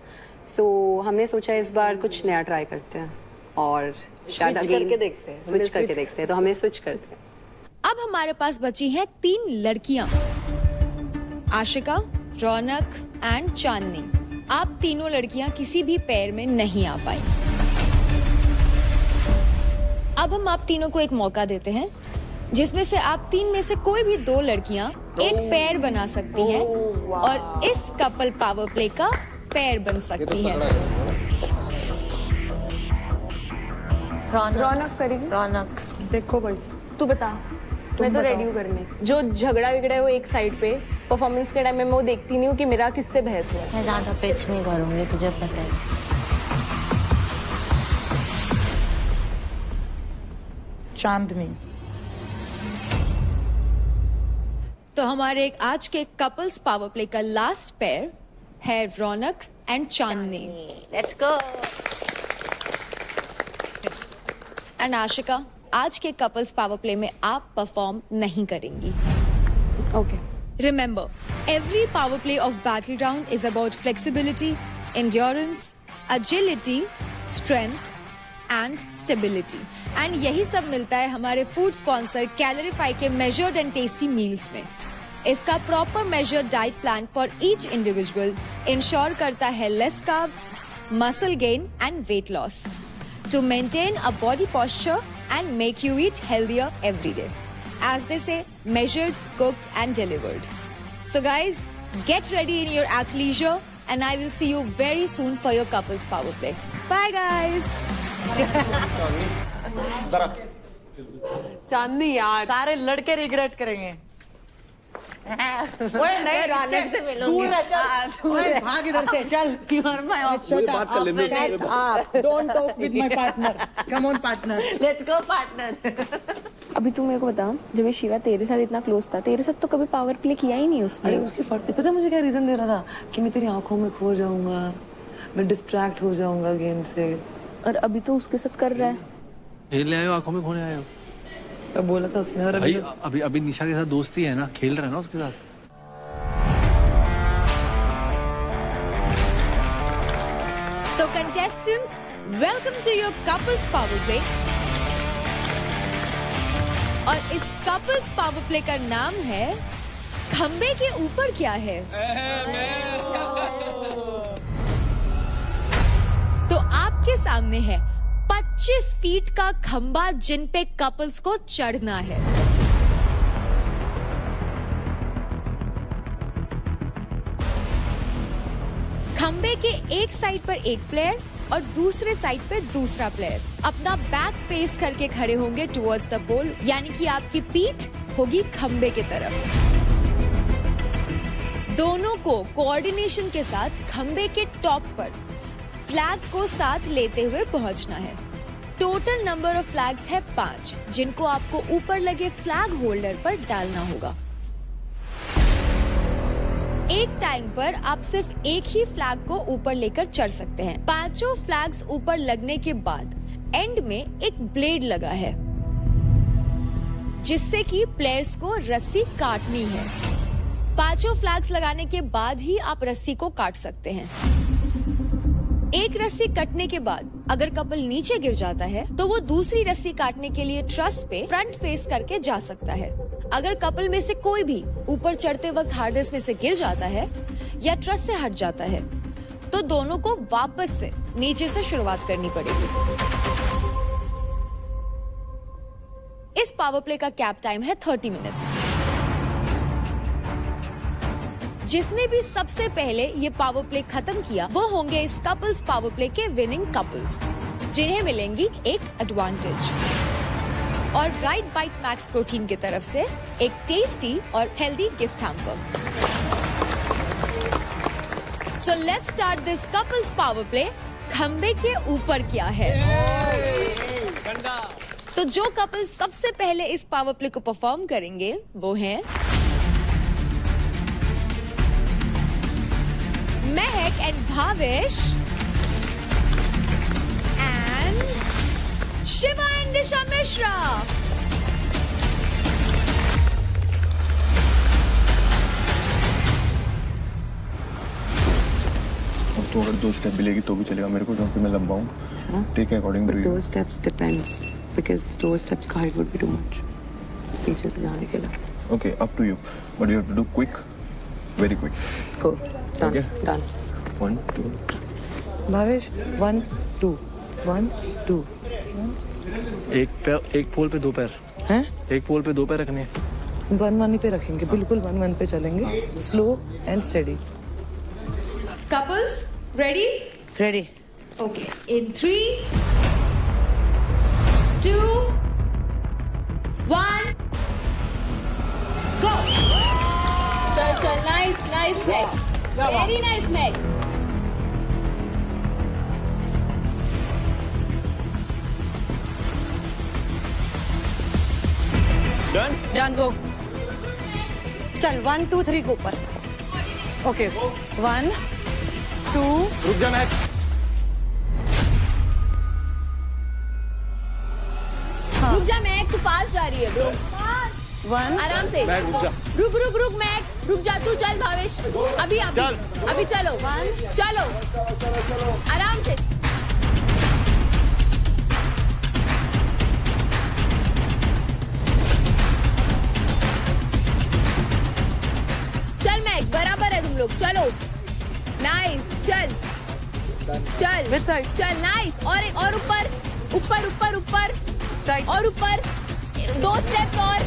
सो हमने सोचा इस बार कुछ नया ट्राई करते हैं और शायद स्विच करके देखते हैं। स्विच करके देखते हैं, तो हमें स्विच करते हैं। अब हमारे पास बची हैं 3 लड़कियां, आशिका, रौनक एंड चांदनी। आप तीनों लड़कियां किसी भी पैर में नहीं आ पाई। अब हम आप तीनों को एक मौका देते हैं जिसमें से आप 3 में से कोई भी 2 लड़कियां एक पैर बना सकती हैं और इस कपल पावर प्ले का पैर बन सकती हैं। रौनक करेगी। रौनक देखो भाई, तू बता। मैं तो रेडी हूँ करने। जो झगड़ा विगड़ा है वो एक साइड पे, परफॉर्मेंस के टाइम में मैं वो देखती नहीं हूँ कि मेरा किससे बहस हुआ। मैं ज्यादा पिच नहीं करूंगी, तुझे पता है। चांदनी। तो हमारे आज के कपल्स पावर प्ले का लास्ट पेयर है Raunak and Chandni. Let's go. And Ashika, आज के कपल्स पावर प्ले में आप परफॉर्म नहीं करेंगी। Okay. Remember, every power play of Battleground is about flexibility, endurance, agility, strength and stability. And यही सब मिलता है हमारे फूड स्पॉन्सर कैलोरीफाई के measured and tasty meals में। इसका proper measured diet plan for each individual ensure करता है less carbs, muscle gain and weight loss to maintain a body posture and make you eat healthier every day. As they say, measured, cooked and delivered. So guys, get ready in your athleisure and I will see you very soon for your couples power play. Bye guys. चांदनी यार, सारे लड़के regret करेंगे। ओए नहीं, रौनक से मिलूंगी। दूर है, चल। ओए भाग इधर से, चल। You are my option. बात कर लेने दो। Shut up. Don't talk with my partner. Come on, partner. Let's go, partner. अभी तू मेरे को बता, जब ये शिवा तेरे साथ इतना क्लोज था, तेरे साथ तो कभी पावर प्ले किया ही नहीं उसने। अरे उसकी फट पता है मुझे क्या रीजन दे रहा था कि मैं तेरी आंखों में खो जाऊंगा, मैं डिस्ट्रैक्ट हो जाऊंगा गेम से। और अभी तो उसके साथ कर रहा है। खेल ले आए हो, आंखों में खोने आए हो। तो बोला था उसने। और अभी निशा के साथ दोस्ती है ना, खेल रहा है ना उसके साथ। तो contestants, welcome to your couples power play. और इस कपल्स पावर प्ले का नाम है खंबे के ऊपर क्या है। तो आपके सामने है 25 फीट का खंबा जिन पे कपल्स को चढ़ना है। खंबे के एक साइड पर एक प्लेयर और दूसरे साइड पे दूसरा प्लेयर अपना बैक फेस करके खड़े होंगे टुवर्ड्स द पोल, यानी कि आपकी पीठ होगी खंबे की तरफ। दोनों को कोऑर्डिनेशन के साथ खंबे के टॉप पर फ्लैग को साथ लेते हुए पहुंचना है। टोटल नंबर ऑफ फ्लैग्स है 5, जिनको आपको ऊपर लगे फ्लैग होल्डर पर डालना होगा। एक टाइम पर आप सिर्फ एक ही फ्लैग को ऊपर लेकर चढ़ सकते हैं। 5 फ्लैग्स ऊपर लगने के बाद एंड में एक ब्लेड लगा है, जिससे कि प्लेयर्स को रस्सी काटनी है। 5 फ्लैग्स लगाने के बाद ही आप रस्सी को काट सकते हैं। एक रस्सी कटने के बाद अगर कपल नीचे गिर जाता है तो वो दूसरी रस्सी काटने के लिए ट्रस पे फ्रंट फेस करके जा सकता है। अगर कपल में से कोई भी ऊपर चढ़ते वक्त हार्नेस में से गिर जाता है या ट्रस से हट जाता है तो दोनों को वापस से नीचे से शुरुआत करनी पड़ेगी। इस पावर प्ले का कैप टाइम है 30 मिनट्स। जिसने भी सबसे पहले ये पावर प्ले खत्म किया वो होंगे इस कपल्स पावर प्ले के विनिंग कपल्स, जिन्हें मिलेंगी एक एडवांटेज और राइट बाइट मैक्स प्रोटीन की तरफ से एक टेस्टी और healthy gift hamper. So let's start this couples power play. खंबे के ऊपर क्या है? तो जो कपल सबसे पहले इस पावर प्ले को परफॉर्म करेंगे वो हैं Mahak and Bhavesh and Shiva and Nisha Mishra. तो अगर 2 स्टेप भी लेगी तो भी चलेगा मेरे को, क्योंकि मैं लंबा हूँ। Take according to you. 2 steps depends because 2 steps का height would be too much पीछे से जाने के लिए। Okay, up to you. But you have to do quick, very quick. Go. Done. Okay. Done. 1, 2. Bhavesh 1 2 1 2। एक पोल पे 2 पैर हैं? एक पोल पे 2 पैर रखने हैं। 1-1 पे रखेंगे, बिल्कुल 1-1 पे चलेंगे, slow and steady. Couples, ready? Ready. Okay. In 3, 2, 1, go. चल नाइस नाइस मैक, वेरी नाइस मैक। Done go. चल 1 2 3 को ऊपर। ओके 1 2। रुक जा मैक। रुक जा मैक, तू पास जा रही है ब्रो। 1 आराम से। मैक रुक जा। रुक मैक, रुक जा तू। चल भावेश, अभी चल। अभी चलो चलो आराम से। चल मैक, बराबर है तुम लोग, चलो नाइस। चल चल नाइस। और एक और ऊपर ऊपर ऊपर ऊपर और ऊपर 2 स्टेप्स और।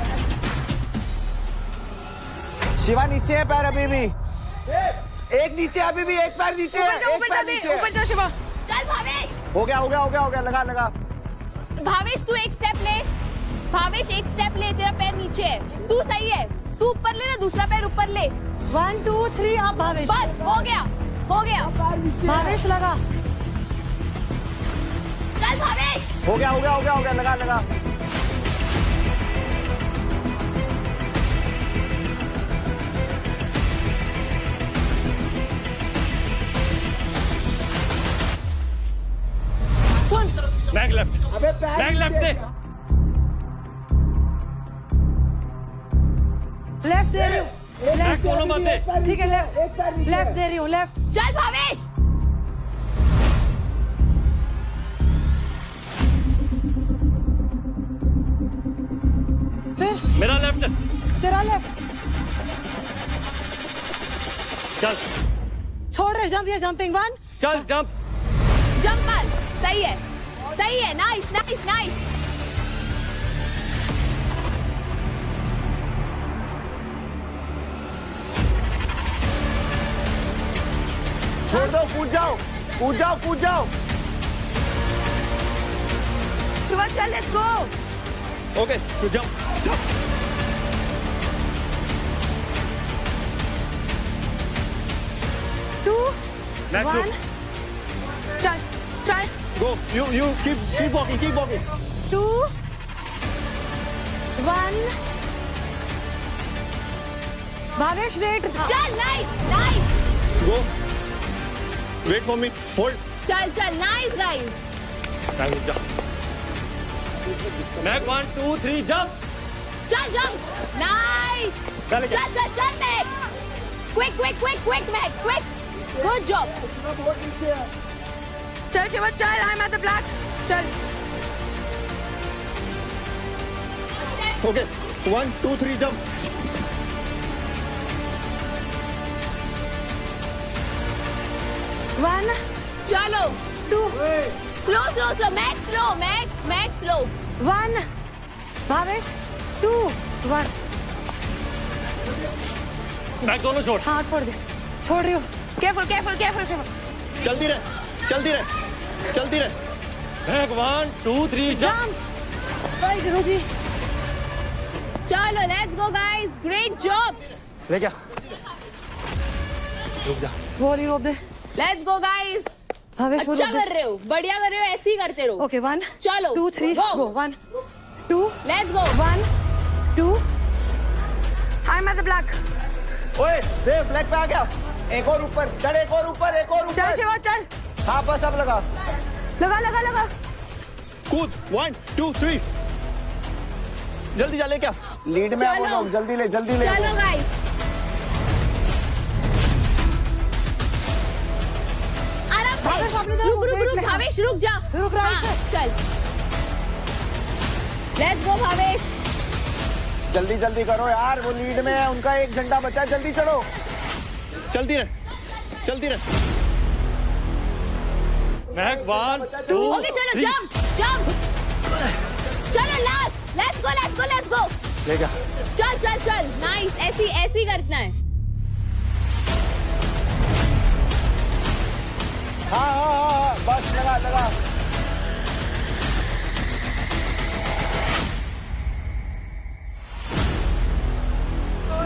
शिवा नीचे है पैर अभी भी, एक नीचे अभी भी, एक पैर नीचे है, एक पैर नीचे है। ऊपर जा शिवा। चल भावेश। हो गया लगा भावेश तू एक स्टेप ले, भावेश एक स्टेप ले, तेरा पैर नीचे है, तू सही है, तू ऊपर ले ना, दूसरा पैर ऊपर ले। 1 2 3 आप भावेश। बस हो गया, हो गया। भावेश लगा। चल भावेश। हो गया, हो गया, हो गया, हो गया, लगा लगा। सुन बैक लेफ्ट, बैक लेफ्ट दे। लेफ्ट दे रही हूँ, बैक दोनों मत दे। ठीक है लेफ्ट लेफ्ट दे रही हूँ, लेफ्ट। चल भावेश। फिर मेरा लेफ्ट, तेरा लेफ्ट। चल छोड़ रहे, जंप, ये जंपिंग 1। चल जंप, जंप मार, सही है, सही है, नाइस नाइस नाइस। छोड़ दो, कूद जाओ, कूद जाओ, कूद जाओ। शिवा चल, लेट्स गो। ओके, तो जंप जंप। टू Next 1 चल चल। Go, you keep walking, keep walking. 2 1 Bhavesh wait. चल, nice nice. Go. Wait for me. Hold. चल चल, नाइस गाइस। Back 1 2 3 jump. चल जंप, नाइस। चल चल चल चल Mac, quick quick quick quick Mac, quick, good job. चल शिवा चल, I am at the black. चल Okay. 1 2 3 jump. वन चलो। 2 slow slow slow, Mac slow, Mac slow. 1 Bhavesh 2 1। Back दोनों छोड़। हाँ छोड़ दे, छोड़ रही हूँ। Careful careful careful careful. जल्दी रहे, जल्दी रहे, जल्दी रहे। Back 1 2 3 jump. भाई गुरुजी। चलो let's go guys, great job. ले क्या, रुक जा। वो नहीं रोक दे। Let's go guys. भावेश अच्छा कर रहे हो, बढ़िया कर रहे हो, ऐसे ही करते रहो। ओके 1 चलो 2 3 गो। 1 2 let's go. 1 2 I am at the black. ओए देव, ब्लैक पे आ गया। एक और ऊपर चल, एक और ऊपर, एक और ऊपर। चल शिवा चल। हाँ बस अब लगा, लगा लगा लगा। कूद 1 2 3। जल्दी चले क्या, लीड में वो लोग, जल्दी ले, जल्दी ले। चलो गाइस। आराम भावेश, अपनी से, तरफ रुक रुक वेट रुक, ले। भावेश रुक जा। रुक रहा हाँ, है। चल लेट्स गो भावेश। जल्दी जल्दी करो यार, वो लीड में है, उनका 1 घंटा बचा है, जल्दी चलो। जल्दी रहे, जल्दी रहे। बैक 1 2 ओके चलो, जंप जंप। चलो last, let's go let's go let's go. ले जा। चल चल चल, नाइस, ऐसी ऐसी करना है। हाँ हाँ हाँ, बस लगा लगा।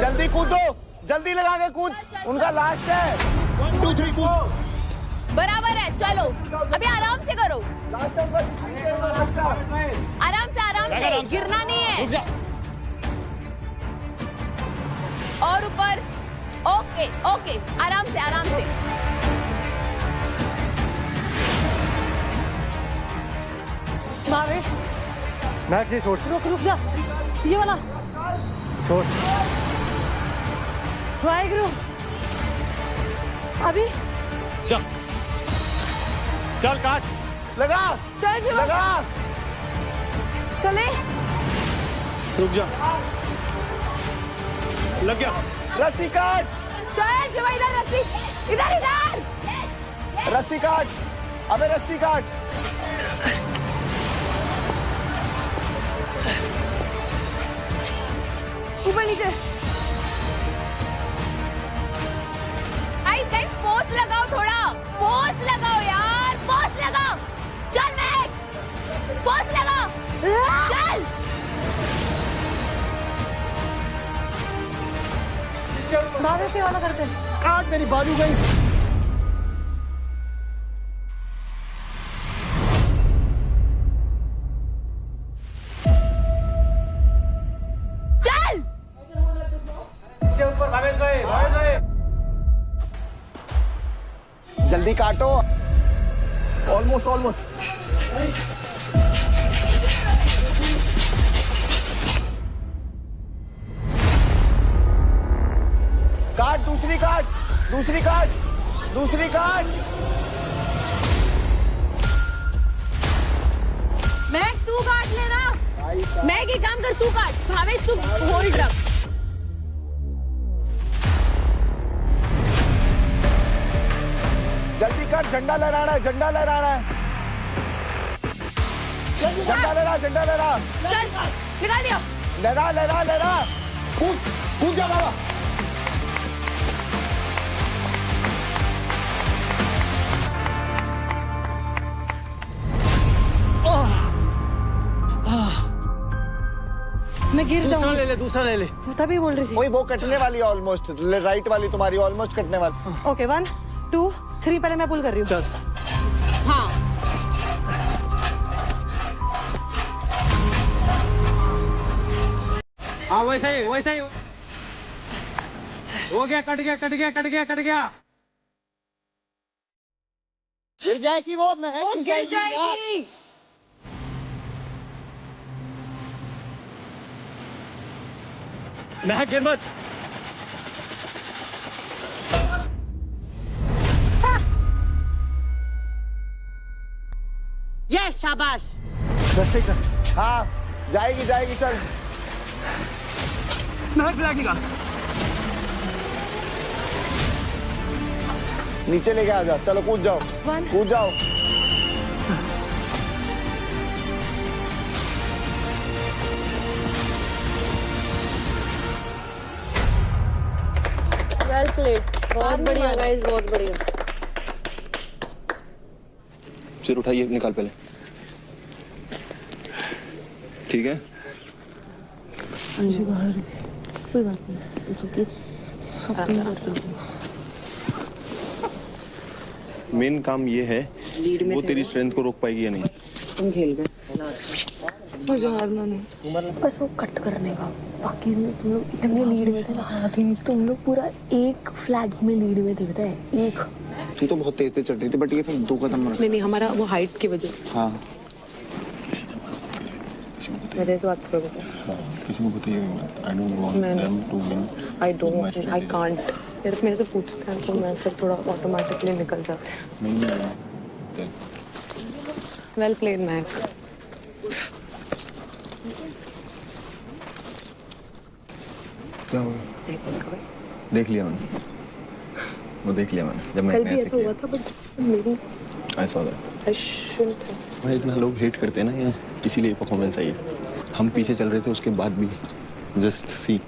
जल्दी कूदो, जल्दी लगा के कूद, उनका लास्ट है। 1 2 3 कूद। बराबर है, चलो अभी आराम से करो, आराम से, गिरना नहीं है। और ऊपर, ओके ओके, आराम से। भावेश मैक ये छोड़, रुक जा, ये वाला छोड़। ट्राई करो अभी। चल काट, लगा, चल शिवा, लगा। चले। रुक जा, लग गया। रस्सी काट, चल शिवा, इधर रस्सी, इधर। रस्सी काट, अबे रस्सी काट। ऊपर नीचे। गाइस फोर्स लगाओ, थोड़ा फोर्स लगाओ यार, फोर्स लगाओ। चल मैक, फोर्स लगाओ। भावेश ये वाला करते हैं। आज मेरी बाजू गई। चल ऊपर भावेश भाई, भावेश भाई। जल्दी काटो। ऑलमोस्ट काट, दूसरी काट, दूसरी काट, दूसरी काट। मैं तू काट लेना। मैं एक काम कर, तू काट। भावेश तू होल्ड रख। जल्दी कर, झंडा लहराना है, झंडा लहराना है। झंडा लहरा, झंडा लहरा। चल निकाल दिया। लहरा, लहरा, लहरा। कूद, कूद जा बाबा। मैं गिर दूसरा जाऊंगी। ले ले, दूसरा ले ले। तभी बोल रही थी। वही वो कटने वाली है ऑलमोस्ट, राइट वाली तुम्हारी ऑलमोस्ट कटने वाली। ओके 1 2 3 पहले मैं पुल कर रही हूँ। चल। हाँ हाँ वैसा ही, वैसा ही। हो गया, कट गया, कट गया, कट गया, कट गया। गिर जाएगी वो, मैं गिर जाएगी। मैं गिर मत। ये शाबाश। वैसे कर। हाँ जाएगी, जाएगी, चल। मैं फ्लैग निकाल। नीचे लेके आ जा, चलो कूद जाओ, कूद जाओ। Well played. बहुत बढ़िया गाइस, बहुत बढ़िया। सिर उठाइए, निकाल पहले। ठीक है। कोई बात नहीं, इट्स ओके। सब तुम कर रही हो। मेन काम ये है वो तेरी स्ट्रेंथ को रोक पाएगी या नहीं। तुम खेल गए मुझे हारना नहीं। बस वो कट करने का, बाकी में तुम लोग इतने लीड में थे ना, तुम लोग पूरा एक फ्लैग में लीड में थे, पता है? एक। तू तो बहुत तेज चढ़ रही थी, बट ये फिर 2 कदम। नहीं, हमारा वो हाइट की वजह से। हाँ मेरे से बात करोगे सर? किसी को बताइए। I don't want them to win. I can't। यार मेरे से पूछते हैं तो मैं फिर थोड़ा ऑटोमेटिकली निकल जाते हैं। नहीं। Well played Mac. क्या हो गया? देख लिया मैंने, वो देख लिया मैंने जब मैं कल भी ऐसा हुआ था, बट मेरी I saw that. मैं इतना लोग हेट करते हैं ना यार, इसीलिए परफॉर्मेंस आई है। हम पीछे चल रहे थे उसके बाद भी। Just see.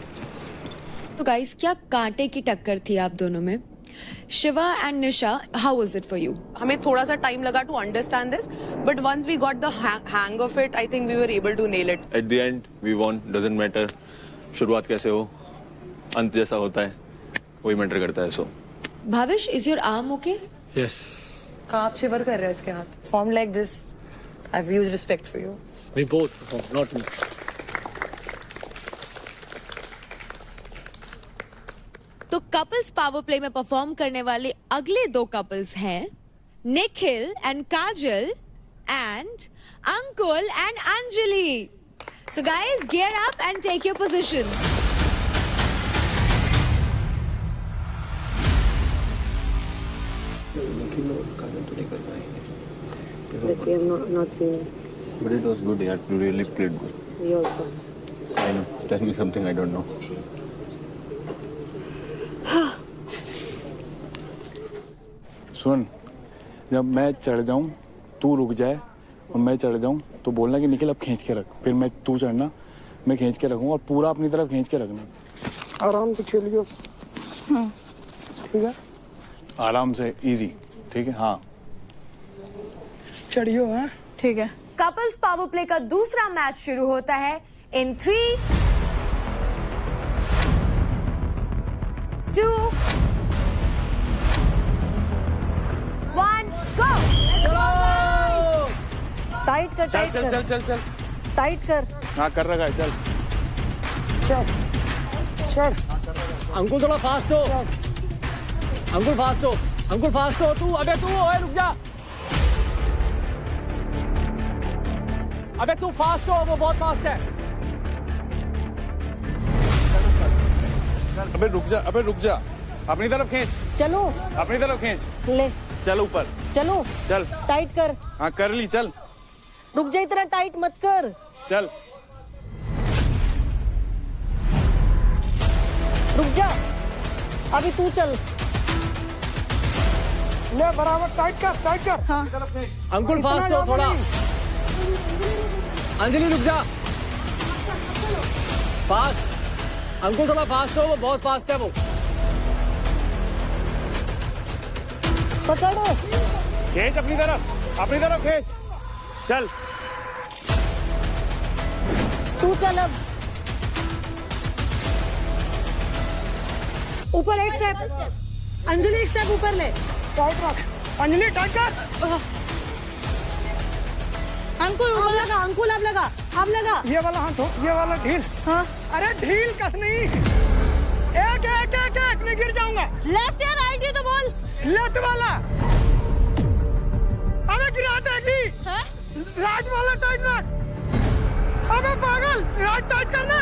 तो गाइस, क्या कांटे की टक्कर थी आप दोनों में? Shiva and Nisha, how was it for you? हमें थोड़ा सा टाइम लगा to understand this, but once we got the hang of it, I think we were able to nail it. At the end we won, doesn't matter शुरुआत कैसे हो, अंत जैसा होता है वही मैटर करता है। So Bhavesh, is your arm okay? Yes. Calf shiver कर रहे हैं इसके हाथ। Form like this, I have huge respect for you. We both perform, not me. तो कपल्स पावर प्ले में परफॉर्म करने वाले अगले 2 कपल्स हैं Nikhil and Kajal and Ankul and Anjali. So guys, gear up and take your positions. Nikhil और काजल तो नहीं कर पाएंगे। Let's see, I'm not seeing. But it was good, yaar. You really played good. We also. I know. Tell me something I don't know. सुन, जब मैं चढ़ जाऊं तू रुक जाए और मैं चढ़ जाऊं तो बोलना कि निखिल अब खींच के रख, फिर मैं तू चढ़ना, मैं खींच के रखूं और पूरा अपनी तरफ खींच के रखना। आराम से खेलियो। ठीक है, आराम से, इजी। ठीक है, हाँ चढ़ियो। हाँ ठीक है। कपल्स पावर प्ले का दूसरा मैच शुरू होता है इन 3, 2 चल चल चल चल चल टाइट कर। हाँ कर रखा है, चल चल चल। अंकुल थोड़ा फास्ट हो, अंकुल फास्ट हो, अंकुल फास्ट हो। तू अबे तू ओए रुक जा, अबे तू फास्ट हो, वो बहुत फास्ट है। अबे रुक जा, अबे रुक जा, अपनी तरफ खींच। चलो अपनी तरफ खींच। ले चल ऊपर, चलो चल टाइट कर। हाँ कर ली, चल रुक जा, इतना टाइट मत कर। चल रुक जा, अभी तू चल। ले बराबर टाइट कर, टाइट कर। हाँ अंकुल फास्ट हो थोड़ा। अंजलि रुक जा, फास्ट। अंकुल थोड़ा फास्ट हो, वो बहुत फास्ट है वो। पकड़ो, खींच अपनी तरफ खींच। चल तू चल। अब ऊपर एक स्टेप, अंजलि एक स्टेप ऊपर ले। टाइट रख अंजलि, टाइट कर। अंकुल अब लगा, अंकुल अब लगा, अब लगा। ये वाला हाथ हो, ये वाला ढील। हाँ अरे ढील कस नहीं, एक एक एक एक, मैं गिर जाऊंगा। लेफ्ट या राइट ये तो बोल। लेफ्ट वाला। अबे गिरा देगी। राइट वाला टाइट रख। अबे पागल, राइट टाइट करना।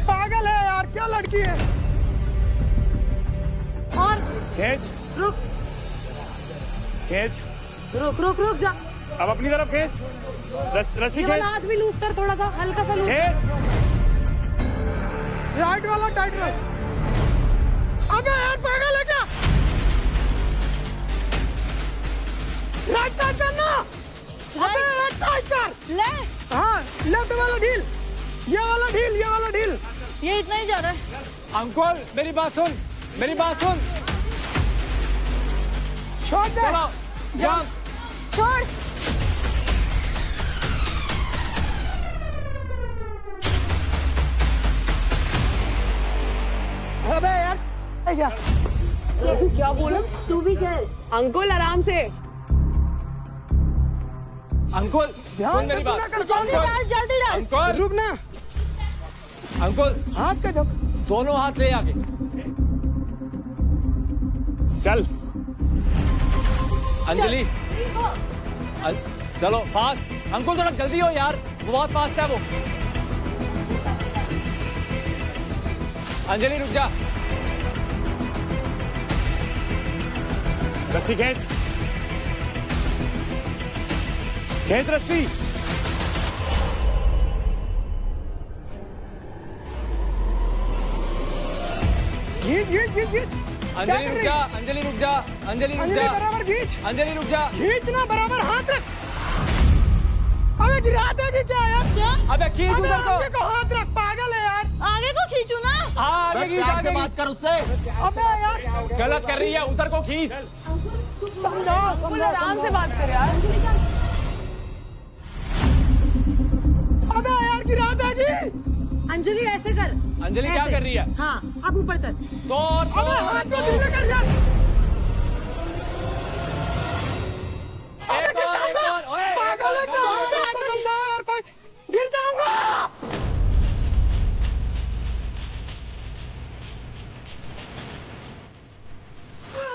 पागल है यार, क्या लड़की है। और खींच, रुक खींच, रुक रुक रुक जा। अब अपनी तरफ खींच, रस्सी ये खींच। वाला हाथ भी लूज कर, थोड़ा सा हल्का सा लूज। राइट वाला टाइट रख। अबे यार पागल है क्या। राइट टाइट करना। अबे यार टाइट कर। ले हाँ लेफ्ट वाला ढील, ये वाला ढील, ये वाला ढील। ये इतना ही जा रहा है। अंकुल मेरी बात सुन, मेरी बात सुन। छोड़ दे। चलो जंप, छोड़। अबे यार क्या क्या बोला? तू भी चल। अंकुल आराम से। अंकुल सुन मेरी बात। जल्दी डाल। अंकुल रुक ना। अंकुल हाथ का जब दोनों हाथ ले आगे। चल अंजलि चलो फास्ट। अंकुल थोड़ा जल्दी हो यार, वो बहुत फास्ट है वो। अंजलि रुक जा। रस्सी खींच, खींच रस्सी। खींच खींच खींच खींच। अंजलि रुक जा, अंजलि रुक जा, अंजलि रुक जा, बराबर खींच। अंजलि रुक जा। खींचना बराबर, हाथ रख। अबे गिरा देगी क्या यार। क्या? अबे खींच उधर को। आगे को हाथ रख, पागल है यार। आगे को खींचू ना। हाँ आगे खींच, आगे बात कर उससे। अबे यार गलत कर रही है, उधर को खींच। समझाओ, आराम से बात कर यार। अबे यार गिरा देगी। अंजलि ऐसे कर। अंजलि क्या कर रही है? हाँ अब ऊपर चल। अबे हाथ को धीरे कर यार। एक और, ओए। पागल है क्या यार, कोई गिर जाऊंगा।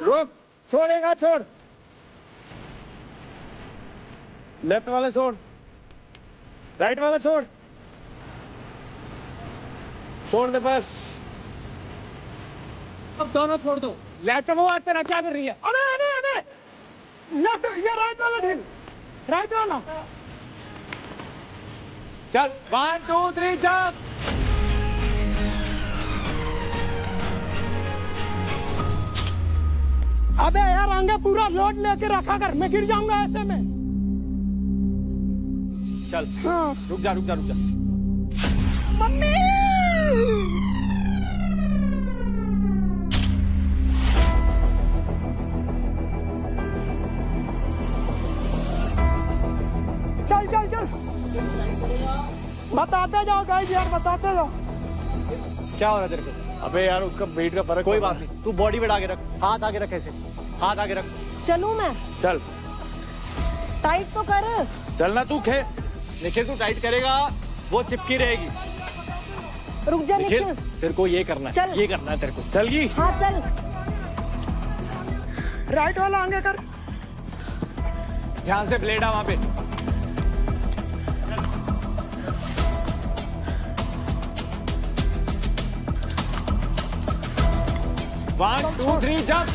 रुक, छोड़ेगा छोड़। लेफ्ट वाला छोड़, राइट वाला छोड़, छोड़ दे बस। अब दोनों छोड़ दो। लेफ्ट वो हाथ तेरा क्या कर रही है? अबे अबे अबे लेफ्ट, ये राइट वाला ढील, राइट वाला। चल 1 2 3 जंप। अबे यार आगे पूरा लोड लेके रखा कर, मैं गिर जाऊंगा ऐसे में। चल हाँ। रुक जा रुक जा रुक जा। मम्मी चल चल चल, बताते जाओ गाइस यार, बताते जाओ। क्या हो रहा है तेरे को? अबे यार उसका वेट का फर्क। कोई बात नहीं, तू बॉडी वेट आगे रख, हाथ आगे रख, ऐसे हाथ आगे रख। चलूं मैं? चल टाइट तो कर। चलना तू खे। निखिल तू टाइट करेगा वो चिपकी रहेगी। रुक जा निखिल निखिल। तेरे को ये करना है, चल। ये करना है तेरे को। चल गई। हाँ चल। राइट वाला आगे कर। ध्यान से ब्लेड आ वहां पे। One two three jump.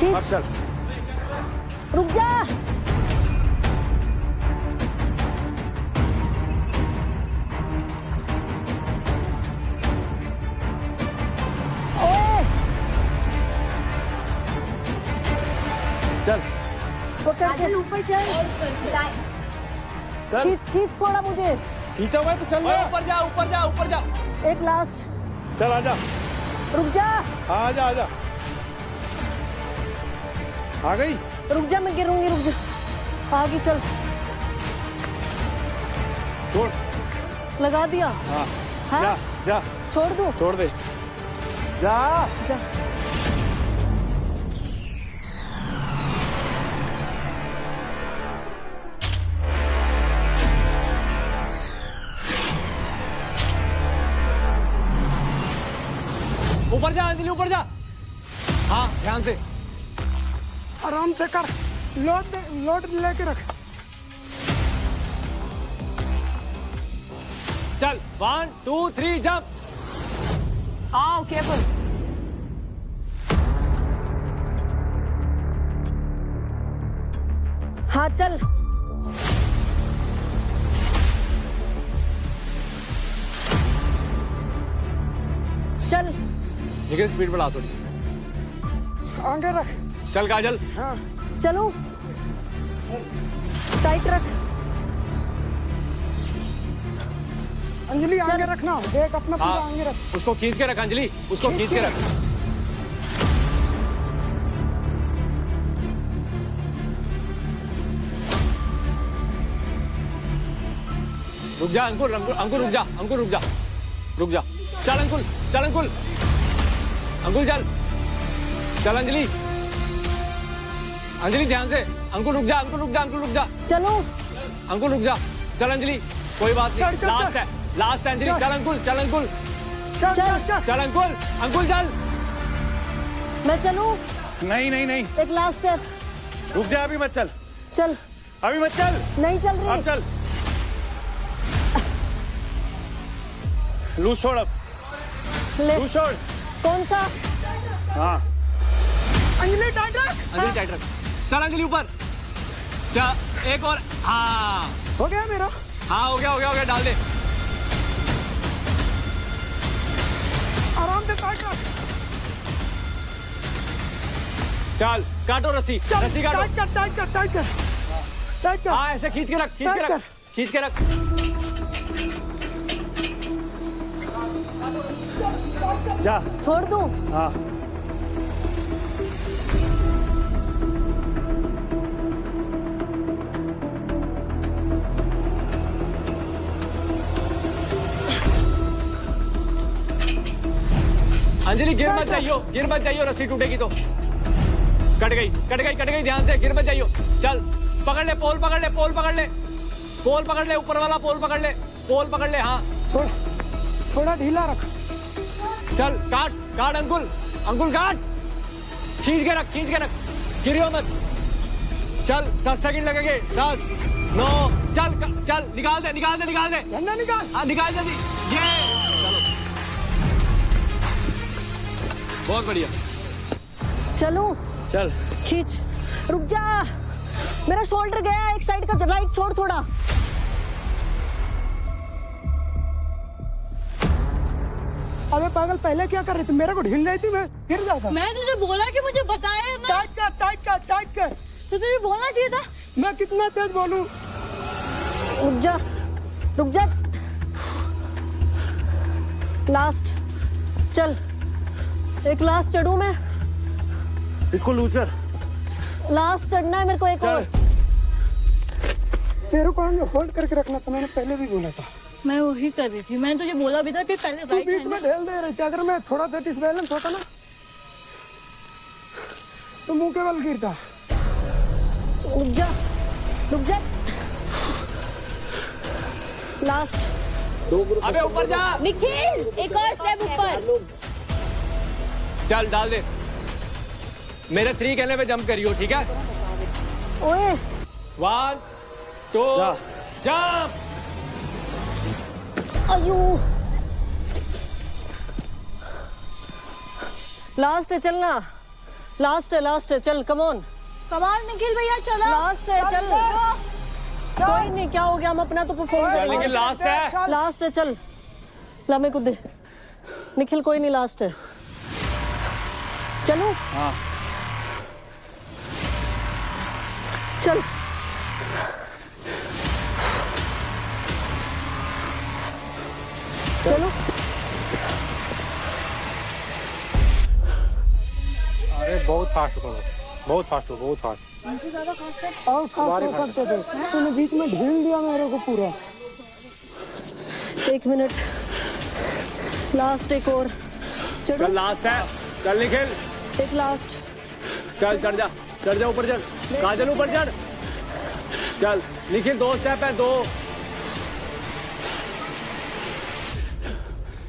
अब चल। रुक जा। ओए चल पकड़ के ऊपर चल। चल। खींच खींच थोड़ा मुझे। खींचा हुआ है तो चल। ऊपर जा ऊपर जा ऊपर जा। एक लास्ट। चल आजा। रुक जा। आजा आजा। आ गई। रुक जा मैं गिरूंगी। रुक जा। आगे चल। छोड़। लगा दिया। हाँ। हाँ? जा जा। छोड़ दूं? छोड़ दे। जा जा। ऊपर जा अंजलि ऊपर जा। हाँ ध्यान से। आराम से कर। लोड लेके रख। चल 1 2 3 जंप। आओ केयरफुल। हाँ चल। चल। निखिल स्पीड बढ़ा थोड़ी। आगे रख। चल काजल। हाँ। चलो टाइट रख। अंजलि आगे रखना। देख अपना पूरा हाँ, आगे रख। उसको खींच के रख अंजलि। उसको खींच के रख। रुक जा अंकुर अंकुर रुक जा अंकुर रुक जा रुक जा। चल अंकुर चल अंकुर अंकुर चल चल अंजलि अंजलि ध्यान से। अंकुर रुक जा अंकुर रुक जा अंकुर रुक जा। चलो अंकुर रुक जा। चल अंजलि कोई बात नहीं। लास्ट है लास्ट है अंजलि। चल अंकुर चल अंकुर चल अंकुर अंकुर चल। मैं चलूं? नहीं नहीं नहीं। एक लास्ट स्टेप। रुक जा अभी मत चल। चल। अभी मत चल। नहीं चल रही। अब चल। लूज छोड़ अब। लूज छोड़। कौन सा? हाँ अंजलि टाइट रख। अंजलि टाइट रख। चल अंजलि ऊपर। चल एक और। हाँ हो गया मेरा। हाँ हो गया डाल दे। आराम से टाइट रख। चल काटो रस्सी रस्सी काटो। टाइट कर। हाँ ऐसे खींच के रख खींच के रख। जा। छोड़ दूं? हाँ अंजलि गिर मत जाइयो रस्सी टूटेगी तो। कट गई ध्यान से। गिर मत जाइयो। चल पकड़ ले पोल पकड़ ले ऊपर वाला पोल पकड़ ले। हाँ थोड़ा ढीला रख। चल काट अंकुल काट। खींच के रख गिरियो मत। चल 10 सेकंड लगेंगे। 10 9 चल निकाल दे। निकाल। हाँ निकाल जल्दी। ये चलो बहुत बढ़िया। चलो चल। खींच। रुक जा मेरा शोल्डर गया एक साइड का। राइट छोड़ थोड़ा। अबे पागल पहले क्या कर रही थी? मेरे को ढील रही थी। मैं गिर जाता। मैं तुझे बोला कि मुझे बताया ना। टाइट कर। तो तुझे बोलना चाहिए था। मैं कितना तेज बोलूं? रुक जा। लास्ट। चल एक लास्ट चढ़ूं मैं। इसको लूज कर। लास्ट चढ़ना है मेरे को। एक और मेरे को होल्ड करके रखना था। मैंने पहले भी बोला था। मैं वही कर रही थी, मैंने तुझे बोला भी था कि पहले तू बीच में ढेल दे रही थी। अगर मैं थोड़ा सा डिसबैलेंस होता ना तो मुंह के बल गिरता। रुक जा, रुक जा। लास्ट। अबे ऊपर जा निखिल, एक और स्टेप ऊपर। चल डाल दे। मेरे 3 कहने पे जंप करियो, ठीक है? ओए 1 2 जंप। अयो लास्ट है, चलना। लास्ट है, चल कम ऑन। कमाल निखिल भैया चलो। लास्ट है, चल। कोई नहीं, क्या हो गया, हम अपना तो परफॉर्म करेंगे। लेकिन लास्ट है। लास्ट है, चल। ला मेरे को दे। निखिल कोई नहीं, लास्ट है। चलो। हाँ। चल। चलो। अरे बहुत फास्ट करो, बहुत फास्ट हो, बहुत फास्ट। और फास्ट हो सकते थे, तूने बीच में ढील दिया मेरे को पूरा। 1 मिनट। लास्ट, एक और। चल लास्ट है, चल निखिल। एक लास्ट। चल चढ़ जा ऊपर चढ़। काजल ऊपर चढ़। चल निखिल 2 स्टेप है, 2।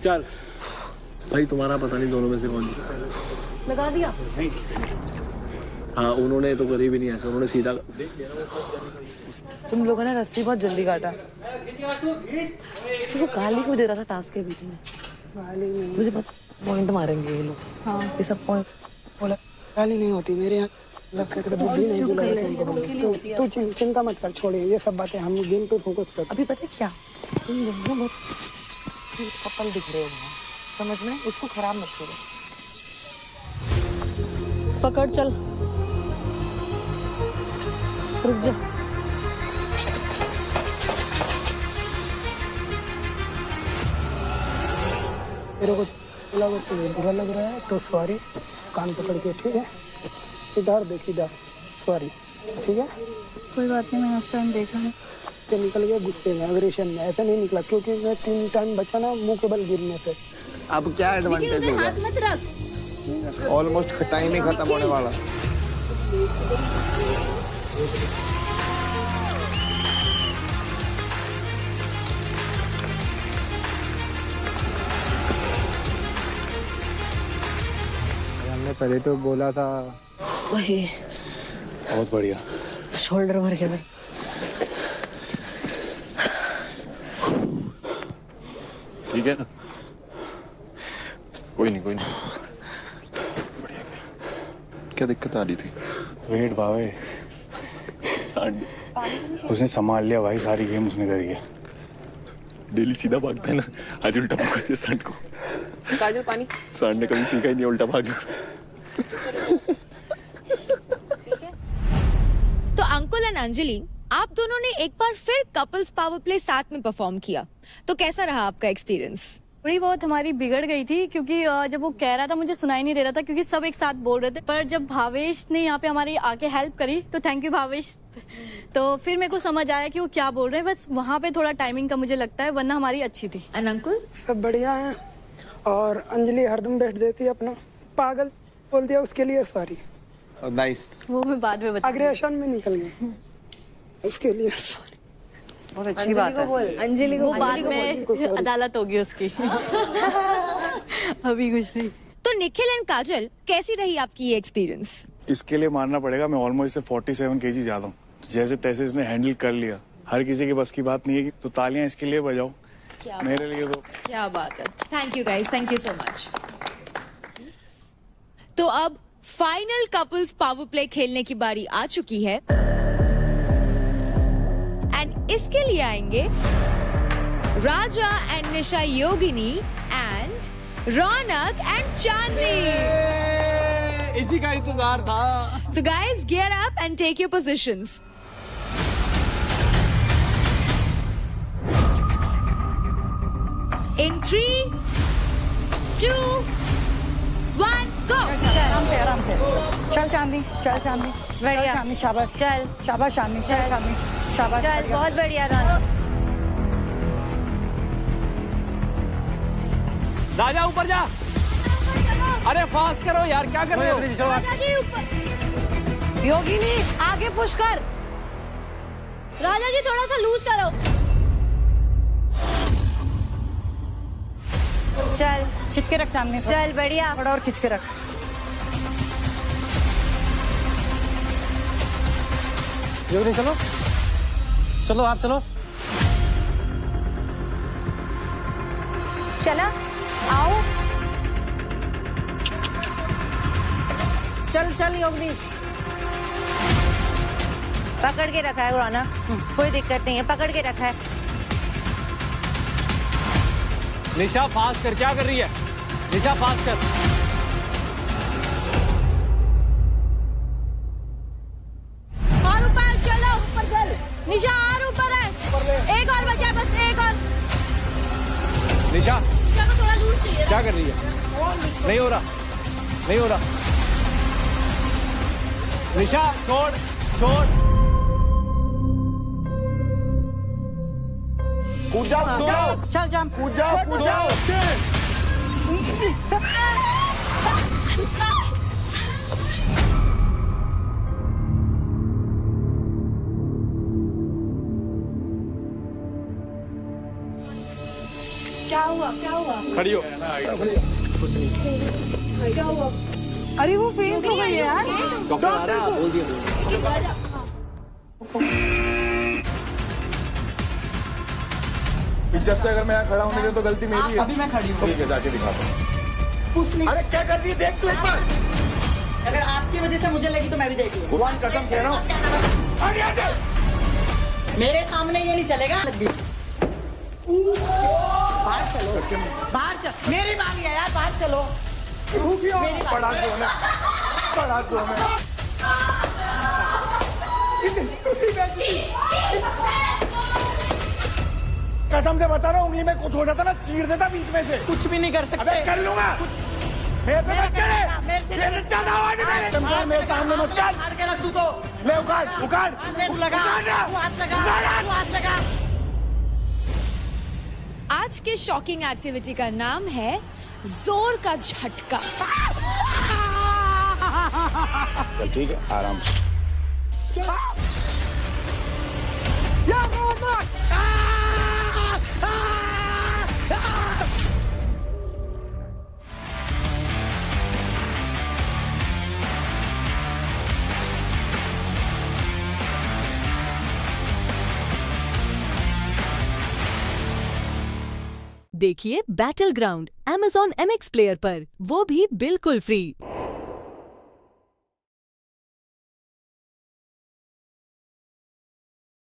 चल भाई तुम्हारा पता नहीं दोनों में से कौन जीता। लगा दिया। हाँ उन्होंने तो करी भी नहीं ऐसा, उन्होंने सीधा। तुम लोगों ने रस्सी बहुत जल्दी काटा। तुझे गाली क्यों दे रहा था टास्क के बीच में? गाली नहीं, तुझे पॉइंट मारेंगे ये लोग। हाँ ये सब पॉइंट। बोला गाली नहीं होती मेरे यहाँ, लगता है बुद्धि नहीं चुला। तू चिंता मत कर, छोड़िए ये सब बातें, हम गेम पे फोकस कर। अभी पता है क्या, तुम लोग बहुत कपल दिख रहे हो, समझ में? उसको खराब मत करो। पकड़, चल। रुक जा। मेरे को बुरा लग रहा है तो सॉरी, कान पकड़ के, ठीक है? इधर देख, इधर सॉरी, ठीक है? कोई बात नहीं, मैंने उस टाइम देखा नहीं। तो निकल गया गुस्से में, एग्रेशन में, ऐसा नहीं निकला क्योंकि मैं 3 टाइम बचा ना मुंह के बल गिरने से। अब क्या एडवांटेज होगा? हाथ मत रख। ऑलमोस्ट टाइम ही खत्म होने वाला। हमने पहले तो बोला था। वही बहुत बढ़िया। शोल्डर भर के। ठीक है ना? कोई नहीं बढ़िया। क्या दिक्कत आ रही थी? वेट भावे, उसने संभाल लिया भाई, सारी गेम उसने करी है। डेली सीधा भागता है ना, आज उल्टा भागते सांड को। काजल पानी। सांड ने कभी सीखा ही नहीं उल्टा भागना। तो अंकुल एंड अंजलि, आप दोनों ने एक बार फिर कपल्स पावर प्ले साथ में परफॉर्म किया, तो कैसा रहा आपका एक्सपीरियंस? थोड़ी बहुत हमारी बिगड़ गई थी क्योंकि जब वो कह रहा था मुझे सुनाई नहीं दे रहा था क्योंकि सब एक साथ बोल रहे थे, पर जब भावेश ने यहाँ पे हमारी आके हेल्प करी तो थैंक यू भावेश। तो फिर मेरे को समझ आया कि वो क्या बोल रहे हैं, बस वहाँ पे थोड़ा टाइमिंग का मुझे लगता है, वरना हमारी अच्छी थी। एंड अंकुल? सब बढ़िया है, और अंजलि हरदम बैठ देती है अपना, पागल बोल दिया उसके लिए सॉरी। नाइस। वो मैं बाद में बता। अग्रेशन में निकल गई, उसके लिए सॉरी। बहुत अच्छी बात है। अंजलि को वो बाद में अदालत होगी उसकी। अभी कुछ नहीं। तो निखिल एंड काजल, कैसी रही आपकी ये एक्सपीरियंस? इसके लिए मानना पड़ेगा, मैं ऑलमोस्ट से 47 kg ज्यादा हूँ। जैसे तैसे इसने हैंडल कर लिया, हर किसी के बस की बात नहीं है, तो तालियां इसके लिए बजाओ, मेरे लिए तो। क्या बात है, thank you guys, thank you so much. तो अब फाइनल कपल्स पावर प्ले खेलने की बारी आ चुकी है, एंड इसके लिए आएंगे Raja and Nisha Yogini and Raunak and Chandni. इसी का इंतजार था। So guys, gear up and take your positions. In 3, 2, 1, go! आराम से। चल चांदी, चल चांदी। बढ़िया। चांदी, शाबाश। चल। शाबाश चांदी, चल चांदी। शाबाश। चल, बहुत बढ़िया रहा। राजा ऊपर जा। अरे फास्ट करो यार, क्या कर रहे हो? योगिनी आगे पुश कर। राजा जी थोड़ा सा लूज करो। चल खिंच के रख सामने। चल बढ़िया। थोड़ा और खिंच के रख। योगिनी चलो, चलो आप चलो। चला आओ। चल चल योगिनी। पकड़ के रखा है उड़ाना, कोई दिक्कत नहीं है, पकड़ के रखा है। निशा फास्ट कर, क्या कर रही है? निशा फास्ट कर। और ऊपर चलो, ऊपर चल। निशा और ऊपर है, एक और बचा है, बस एक और। निशा निशा को थोड़ा लूज चाहिए। क्या कर रही है? नहीं हो रहा, नहीं हो रहा। निशा छोड़ छोड़। कूद जाओ, चल जा, कूद जाओ, कूद जाओ। क्या हुआ, क्या हुआ? खड़ी हो। कुछ नहीं। क्या हुआ? अरे वो फेंट हो गई है यार। डॉक्टर आ रहा है, बोल दिया। इज्जत से अगर मैं यहाँ खड़ा हूँ नहीं तो गलती मेरी है। अभी मैं खड़ी हूँ। ठीक है, जाके दिखाता हूँ। कुछ नहीं। अरे क्या कर रही है, देख तू एक बार। अगर आपकी वजह से मुझे लगी तो मैं भी जाएगी। भगवान कसम कह रहा हूँ। मेरे सामने ये नहीं चलेगा। लग गई। बाहर चलो, बाहर चल। मेरी बारी है यार, बाहर चलो। बड़ा जो है, बड़ा जो है। कसम से बता रहा हूँ, उंगली में कुछ हो जाता ना चीर देता बीच में से। कुछ भी नहीं कर सकते। अबे कर लूंगा। मेरे पे मत चढ़े। मेरे से ज्यादा आवाज है मेरे सामने मत कर। मार के रख तू तो। ले उखाड़, उखाड़। तू लगा, तू हाथ लगा, तू हाथ लगा। आज के शॉकिंग एक्टिविटी का नाम है जोर का झटका। चल ठीक है, आराम से। देखिए battle ground Amazon MX player पर, वो भी बिल्कुल फ्री।